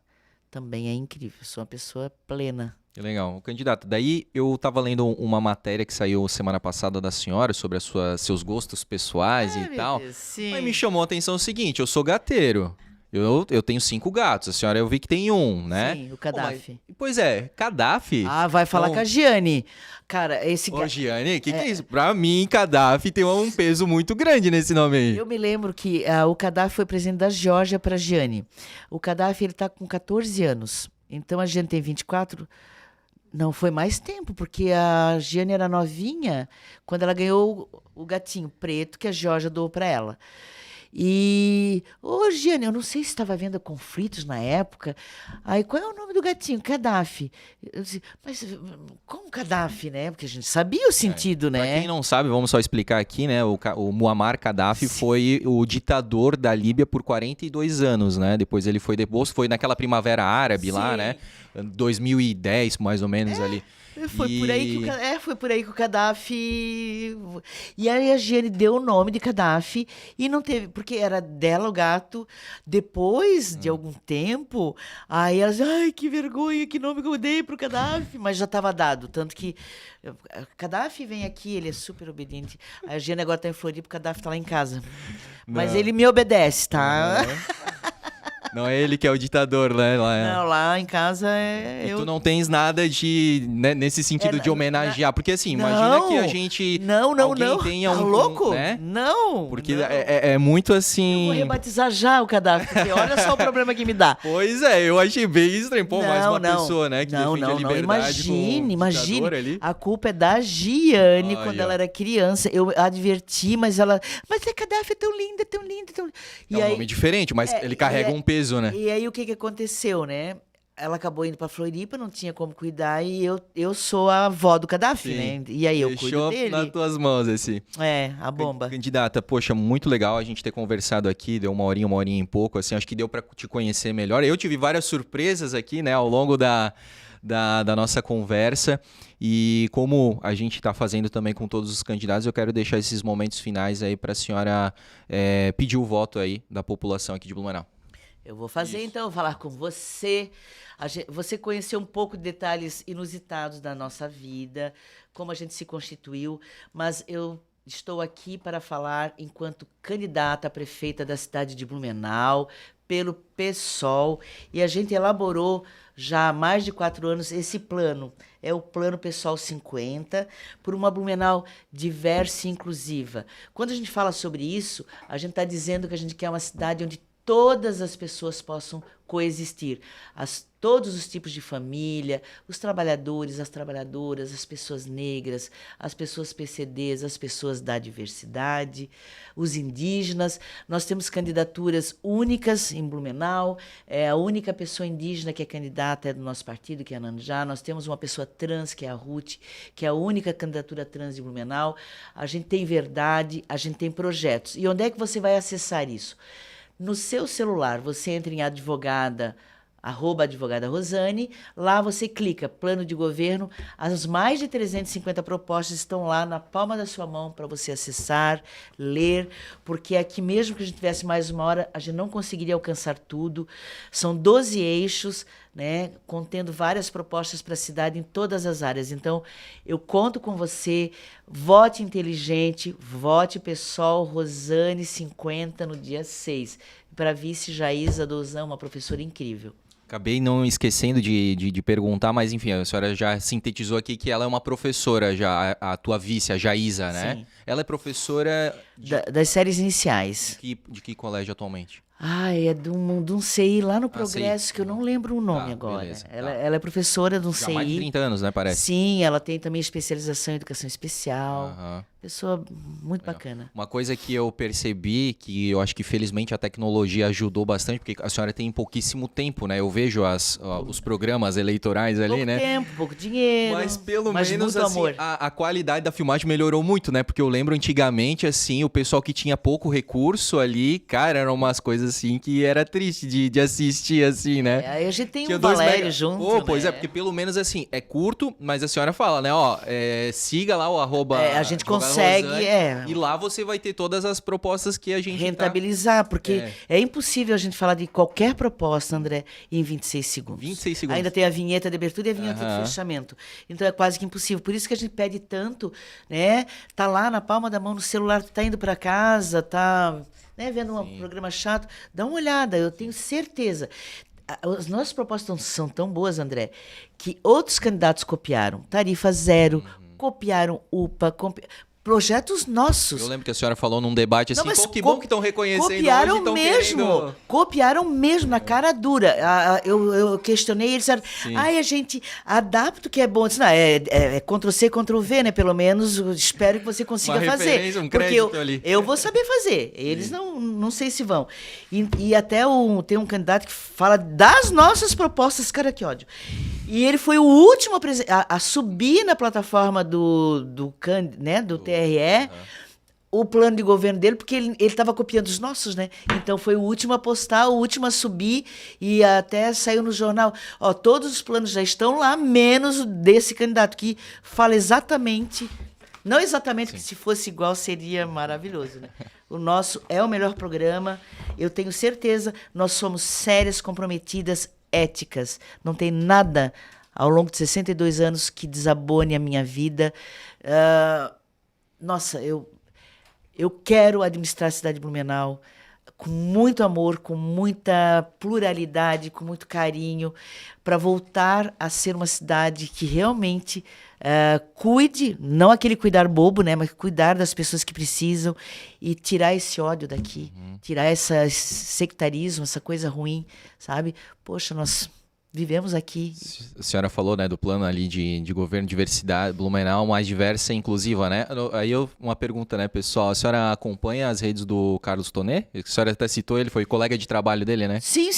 também é incrível. Sou uma pessoa plena. Que legal. Candidato, daí eu estava lendo uma matéria que saiu semana passada da senhora sobre seus gostos pessoais e tal. Deus, sim. Mas me chamou a atenção o seguinte, eu sou gateiro. Eu tenho 5 gatos, a senhora eu vi que tem um, né? Sim, o Gaddafi. Pois é, Gaddafi. Vai falar Então, com a Giane. Cara, esse... Ô, Giane, o que é isso? Pra mim, Gaddafi tem um peso muito grande nesse nome aí. Eu me lembro que o Gaddafi foi presidente da Geórgia para a Giane. O Gaddafi, ele tá com 14 anos. Então, a Giane tem 24. Não, foi mais tempo, porque a Giane era novinha quando ela ganhou o gatinho preto que a Geórgia doou para ela. E, Giane, eu não sei se estava havendo conflitos na época. Aí, qual é o nome do gatinho? Gaddafi. Eu disse, mas como Gaddafi, né? Porque a gente sabia o sentido, né? Pra quem não sabe, vamos só explicar aqui, né? O Muammar Gaddafi foi o ditador da Líbia por 42 anos, né? Depois ele foi deposto, foi naquela primavera árabe lá, Sim. né? 2010, mais ou menos ali. Foi por aí que o Gaddafi... E aí a Giane deu o nome de Gaddafi e não teve... Porque era dela o gato. Depois de algum tempo, aí elas... Ai, que vergonha, que nome que eu dei pro Gaddafi. Mas já estava dado. Tanto que... Gaddafi vem aqui, ele é super obediente. A Giane agora tá em Floripa, o Gaddafi tá lá em casa. Mas ele me obedece, tá? Não é ele que é o ditador, né? Não, lá em casa Tu não tens nada de... Né, nesse sentido de homenagear. Porque assim, imagina que a gente... Não. Tenha tá louco? Né? Não. Porque não. É muito assim... Eu vou rebatizar já o Gaddafi, porque olha só o problema que me dá. Pois é, eu achei bem estranho. Pô, mais uma pessoa, né, que defende a liberdade Imagine, ali. a culpa é da Giane quando ó. ela era criança. Eu adverti, mas ela... Mas a Gaddafi é tão linda, tão linda, tão linda. É um nome diferente, mas ele carrega um peso, né? E aí o que aconteceu, né? Ela acabou indo pra Floripa, não tinha como cuidar, e eu sou a avó do Gaddafi, Sim. né? E aí eu cuido dele. Deixou nas tuas mãos esse. A bomba. Candidata, poxa, muito legal a gente ter conversado aqui, deu uma horinha e pouco, assim, acho que deu pra te conhecer melhor. Eu tive várias surpresas aqui, né, ao longo da nossa conversa, e como a gente está fazendo também com todos os candidatos, eu quero deixar esses momentos finais aí para a senhora pedir o voto aí da população aqui de Blumenau. Eu vou fazer então, falar com você. Você conheceu um pouco de detalhes inusitados da nossa vida, como a gente se constituiu, mas eu estou aqui para falar enquanto candidata a prefeita da cidade de Blumenau, pelo PSOL, e a gente elaborou já há mais de 4 anos esse plano. É o Plano PSOL 50, por uma Blumenau diversa e inclusiva. Quando a gente fala sobre isso, a gente está dizendo que a gente quer uma cidade onde todas as pessoas possam coexistir. Todos os tipos de família, os trabalhadores, as trabalhadoras, as pessoas negras, as pessoas PCDs, as pessoas da diversidade, os indígenas. Nós temos candidaturas únicas em Blumenau. A única pessoa indígena que é candidata é do nosso partido, que é a Nanjá. Nós temos uma pessoa trans, que é a Ruth, que é a única candidatura trans de Blumenau. A gente tem verdade, a gente tem projetos. E onde é que você vai acessar isso? No seu celular, você entra em advogada @advogada Rosane. Lá você clica, plano de governo. As mais de 350 propostas estão lá na palma da sua mão para você acessar, ler, porque aqui mesmo que a gente tivesse mais uma hora, a gente não conseguiria alcançar tudo. São 12 eixos, né, contendo várias propostas para a cidade em todas as áreas. Então, eu conto com você. Vote inteligente, vote PSOL Rosane 50 no dia 6. Para vice Jaísa Dozan, uma professora incrível. Acabei não esquecendo de perguntar, mas enfim, a senhora já sintetizou aqui que ela é uma professora, já a tua vice, a Jaísa, né? Sim. Ela é professora Das séries iniciais. de que colégio atualmente? É de um CI lá no Progresso, CI. que eu não lembro o nome agora. Beleza, Ela é professora de um Já CI. há mais de 30 anos, né, parece? Sim, ela tem também especialização em educação especial. Aham. Pessoa muito bacana. Uma coisa que eu percebi, que eu acho que felizmente a tecnologia ajudou bastante, porque a senhora tem pouquíssimo tempo, né? Eu vejo os programas eleitorais ali, Pouco né? tempo, pouco dinheiro. Mas pelo mas menos muito assim, amor. a qualidade da filmagem melhorou muito, né? Porque eu lembro antigamente, assim, o pessoal que tinha pouco recurso ali, cara, eram umas coisas assim que era triste de assistir, assim, né? Aí a gente tem Tinha um 2 Valério mega... junto, Pô, pois né? é, porque pelo menos assim, é curto, mas a senhora fala, né? Ó, siga lá o @ A gente advogada consegue, Rosane, e lá você vai ter todas as propostas que a gente rentabilizar, porque é impossível a gente falar de qualquer proposta, André, em 26 segundos. 26 segundos. Ainda tem a vinheta de abertura e a vinheta de fechamento. Então é quase que impossível. Por isso que a gente pede tanto, né? Tá lá na palma da mão no celular, tá indo para casa, tá, né, vendo um programa chato, dá uma olhada, eu tenho certeza. As nossas propostas são tão boas, André, que outros candidatos copiaram. Tarifa zero, copiaram UPA, projetos nossos. Eu lembro que a senhora falou num debate assim, Não, mas pô, que bom que estão reconhecendo copiaram hoje, mesmo, copiaram mesmo, na cara dura. Eu questionei, eles disseram, a gente adapta o que é bom. Eu disse, não, é Ctrl+C, Ctrl+V, né? Pelo menos espero que você consiga Uma fazer. referência, um Porque crédito ali. eu vou saber fazer. Eles não sei se vão. E até tem um candidato que fala das nossas propostas, cara, que ódio. E ele foi o último a subir na plataforma do TRE, o plano de governo dele, porque ele estava copiando os nossos, né? Então foi o último a postar, o último a subir, e até saiu no jornal. Ó, todos os planos já estão lá, menos o desse candidato, que fala exatamente... Não exatamente, que se fosse igual seria maravilhoso, né? O nosso é o melhor programa, eu tenho certeza, nós somos sérias, comprometidas, éticas. Não tem nada ao longo de 62 anos que desabone a minha vida. Nossa, eu quero administrar a cidade de Blumenau com muito amor, com muita pluralidade, com muito carinho, para voltar a ser uma cidade que realmente cuide, não aquele cuidar bobo, né, mas cuidar das pessoas que precisam e tirar esse ódio daqui, tirar esse sectarismo, essa coisa ruim, sabe? Poxa, nós vivemos aqui. A senhora falou, né, do plano ali de governo, diversidade, Blumenau mais diversa e inclusiva, né? Aí uma pergunta, né, pessoal? A senhora acompanha as redes do Carlos Tonê? A senhora até citou, ele foi colega de trabalho dele, né? Sim,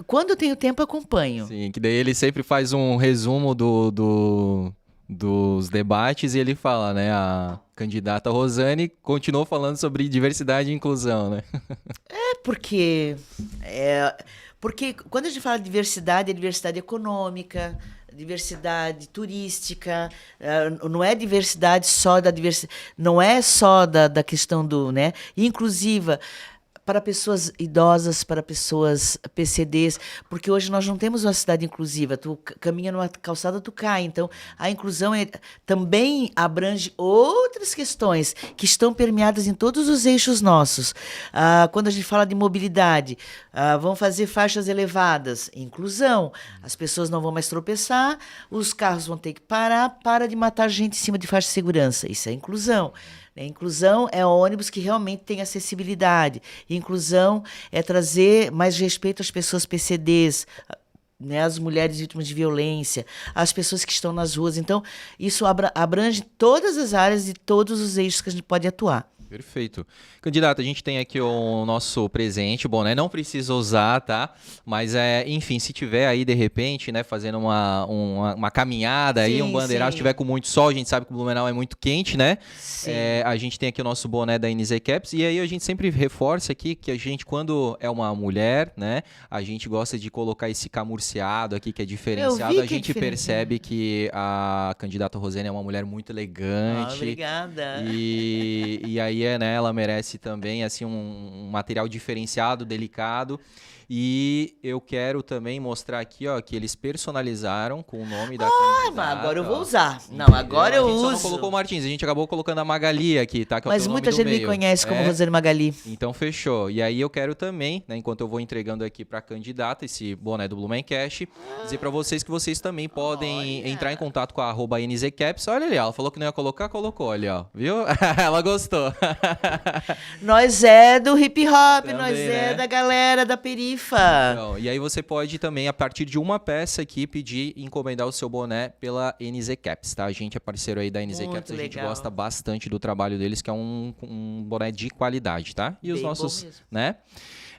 quando eu tenho tempo acompanho. Sim, que daí ele sempre faz um resumo dos debates e ele fala, né, a candidata Rosane continuou falando sobre diversidade e inclusão, né? Porque quando a gente fala de diversidade, é diversidade econômica, diversidade turística, não é diversidade só da diversidade, não é só da questão do, né, inclusiva, para pessoas idosas, para pessoas PCDs, porque hoje nós não temos uma cidade inclusiva. Tu caminha numa calçada, tu cai. Então, a inclusão também abrange outras questões que estão permeadas em todos os eixos nossos. Quando a gente fala de mobilidade, vão fazer faixas elevadas, inclusão. As pessoas não vão mais tropeçar, os carros vão ter que parar, para de matar gente em cima de faixa de segurança. Isso é inclusão. Inclusão é ônibus que realmente tem acessibilidade. Inclusão é trazer mais respeito às pessoas PCDs, né, as mulheres vítimas de violência, as pessoas que estão nas ruas. Então, isso abrange todas as áreas e todos os eixos que a gente pode atuar. Perfeito. Candidato, a gente tem aqui o nosso presente, o boné, não precisa usar, tá? Mas, enfim, se tiver aí, de repente, né, fazendo uma caminhada aí, um bandeirado, se tiver com muito sol, a gente sabe que o Blumenau é muito quente, né? Sim. A gente tem aqui o nosso boné da NZ Caps, e aí a gente sempre reforça aqui que a gente, quando é uma mulher, né, a gente gosta de colocar esse camurciado aqui, que é diferenciado. A gente percebe que a candidata Rosane é uma mulher muito elegante. Obrigada. E aí, né, ela merece também assim um material diferenciado, delicado. E eu quero também mostrar aqui, ó, que eles personalizaram com o nome da candidata. Mas agora eu vou usar. Entendeu? Não, agora eu uso. A gente só não uso. colocou o Martins, a gente acabou colocando a Magali aqui, tá? Que Mas é o muita nome do gente me meio. conhece como Rosane Magali. Então fechou. E aí eu quero também, né, enquanto eu vou entregando aqui para a candidata esse boné do Blumencast, dizer para vocês que vocês também podem entrar em contato com a @NZCaps. Olha ali, ela falou que não ia colocar, colocou ali, ó. Viu? Ela gostou. Nós é do hip hop, Também, nós né? é da galera da perifa. Então, e aí você pode também, a partir de uma peça aqui, pedir e encomendar o seu boné pela NZ Caps, tá? A gente é parceiro aí da NZ Muito Caps, a gente legal. gosta bastante do trabalho deles, que é um boné de qualidade, tá? E os Bem bom nossos, mesmo. né?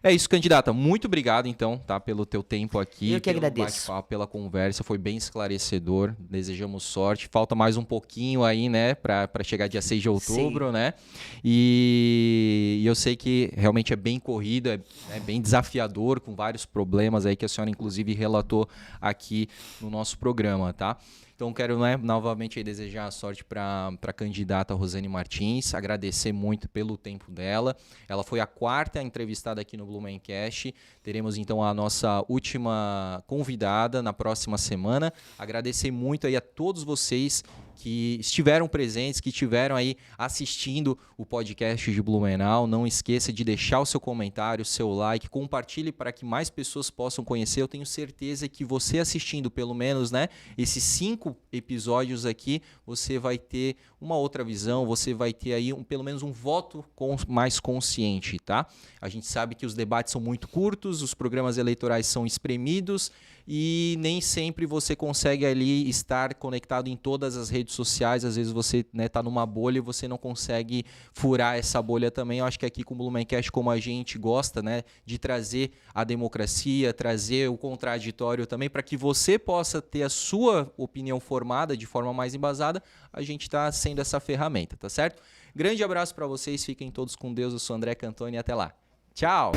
É isso, candidata. Muito obrigado, então, tá? Pelo teu tempo aqui. Eu que pelo agradeço. bate-papo, pela conversa. Foi bem esclarecedor. Desejamos sorte. Falta mais um pouquinho aí, né? Pra chegar dia 6 de outubro, né? E eu sei que realmente é bem corrido, é bem desafiador, com vários problemas aí que a senhora, inclusive, relatou aqui no nosso programa, tá? Então, quero, né, novamente aí desejar a sorte para a candidata Rosane Martins, agradecer muito pelo tempo dela. Ela foi a 4ª entrevistada aqui no Blumencast. Teremos, então, a nossa última convidada na próxima semana. Agradecer muito aí a todos vocês que estiveram presentes, que estiveram aí assistindo o podcast de Blumenau. Não esqueça de deixar o seu comentário, o seu like, compartilhe para que mais pessoas possam conhecer. Eu tenho certeza que você assistindo pelo menos, né, esses 5 episódios aqui, você vai ter uma outra visão, você vai ter aí pelo menos um voto mais consciente, tá? A gente sabe que os debates são muito curtos, os programas eleitorais são espremidos e nem sempre você consegue ali estar conectado em todas as redes sociais. Às vezes você, né, tá numa bolha e você não consegue furar essa bolha também. Eu acho que aqui com o Blumencast, como a gente gosta, né, de trazer a democracia, trazer o contraditório também, para que você possa ter a sua opinião formada de forma mais embasada, a gente está sendo essa ferramenta, tá certo? Grande abraço para vocês, fiquem todos com Deus. Eu sou André Cantoni e até lá. Tchau!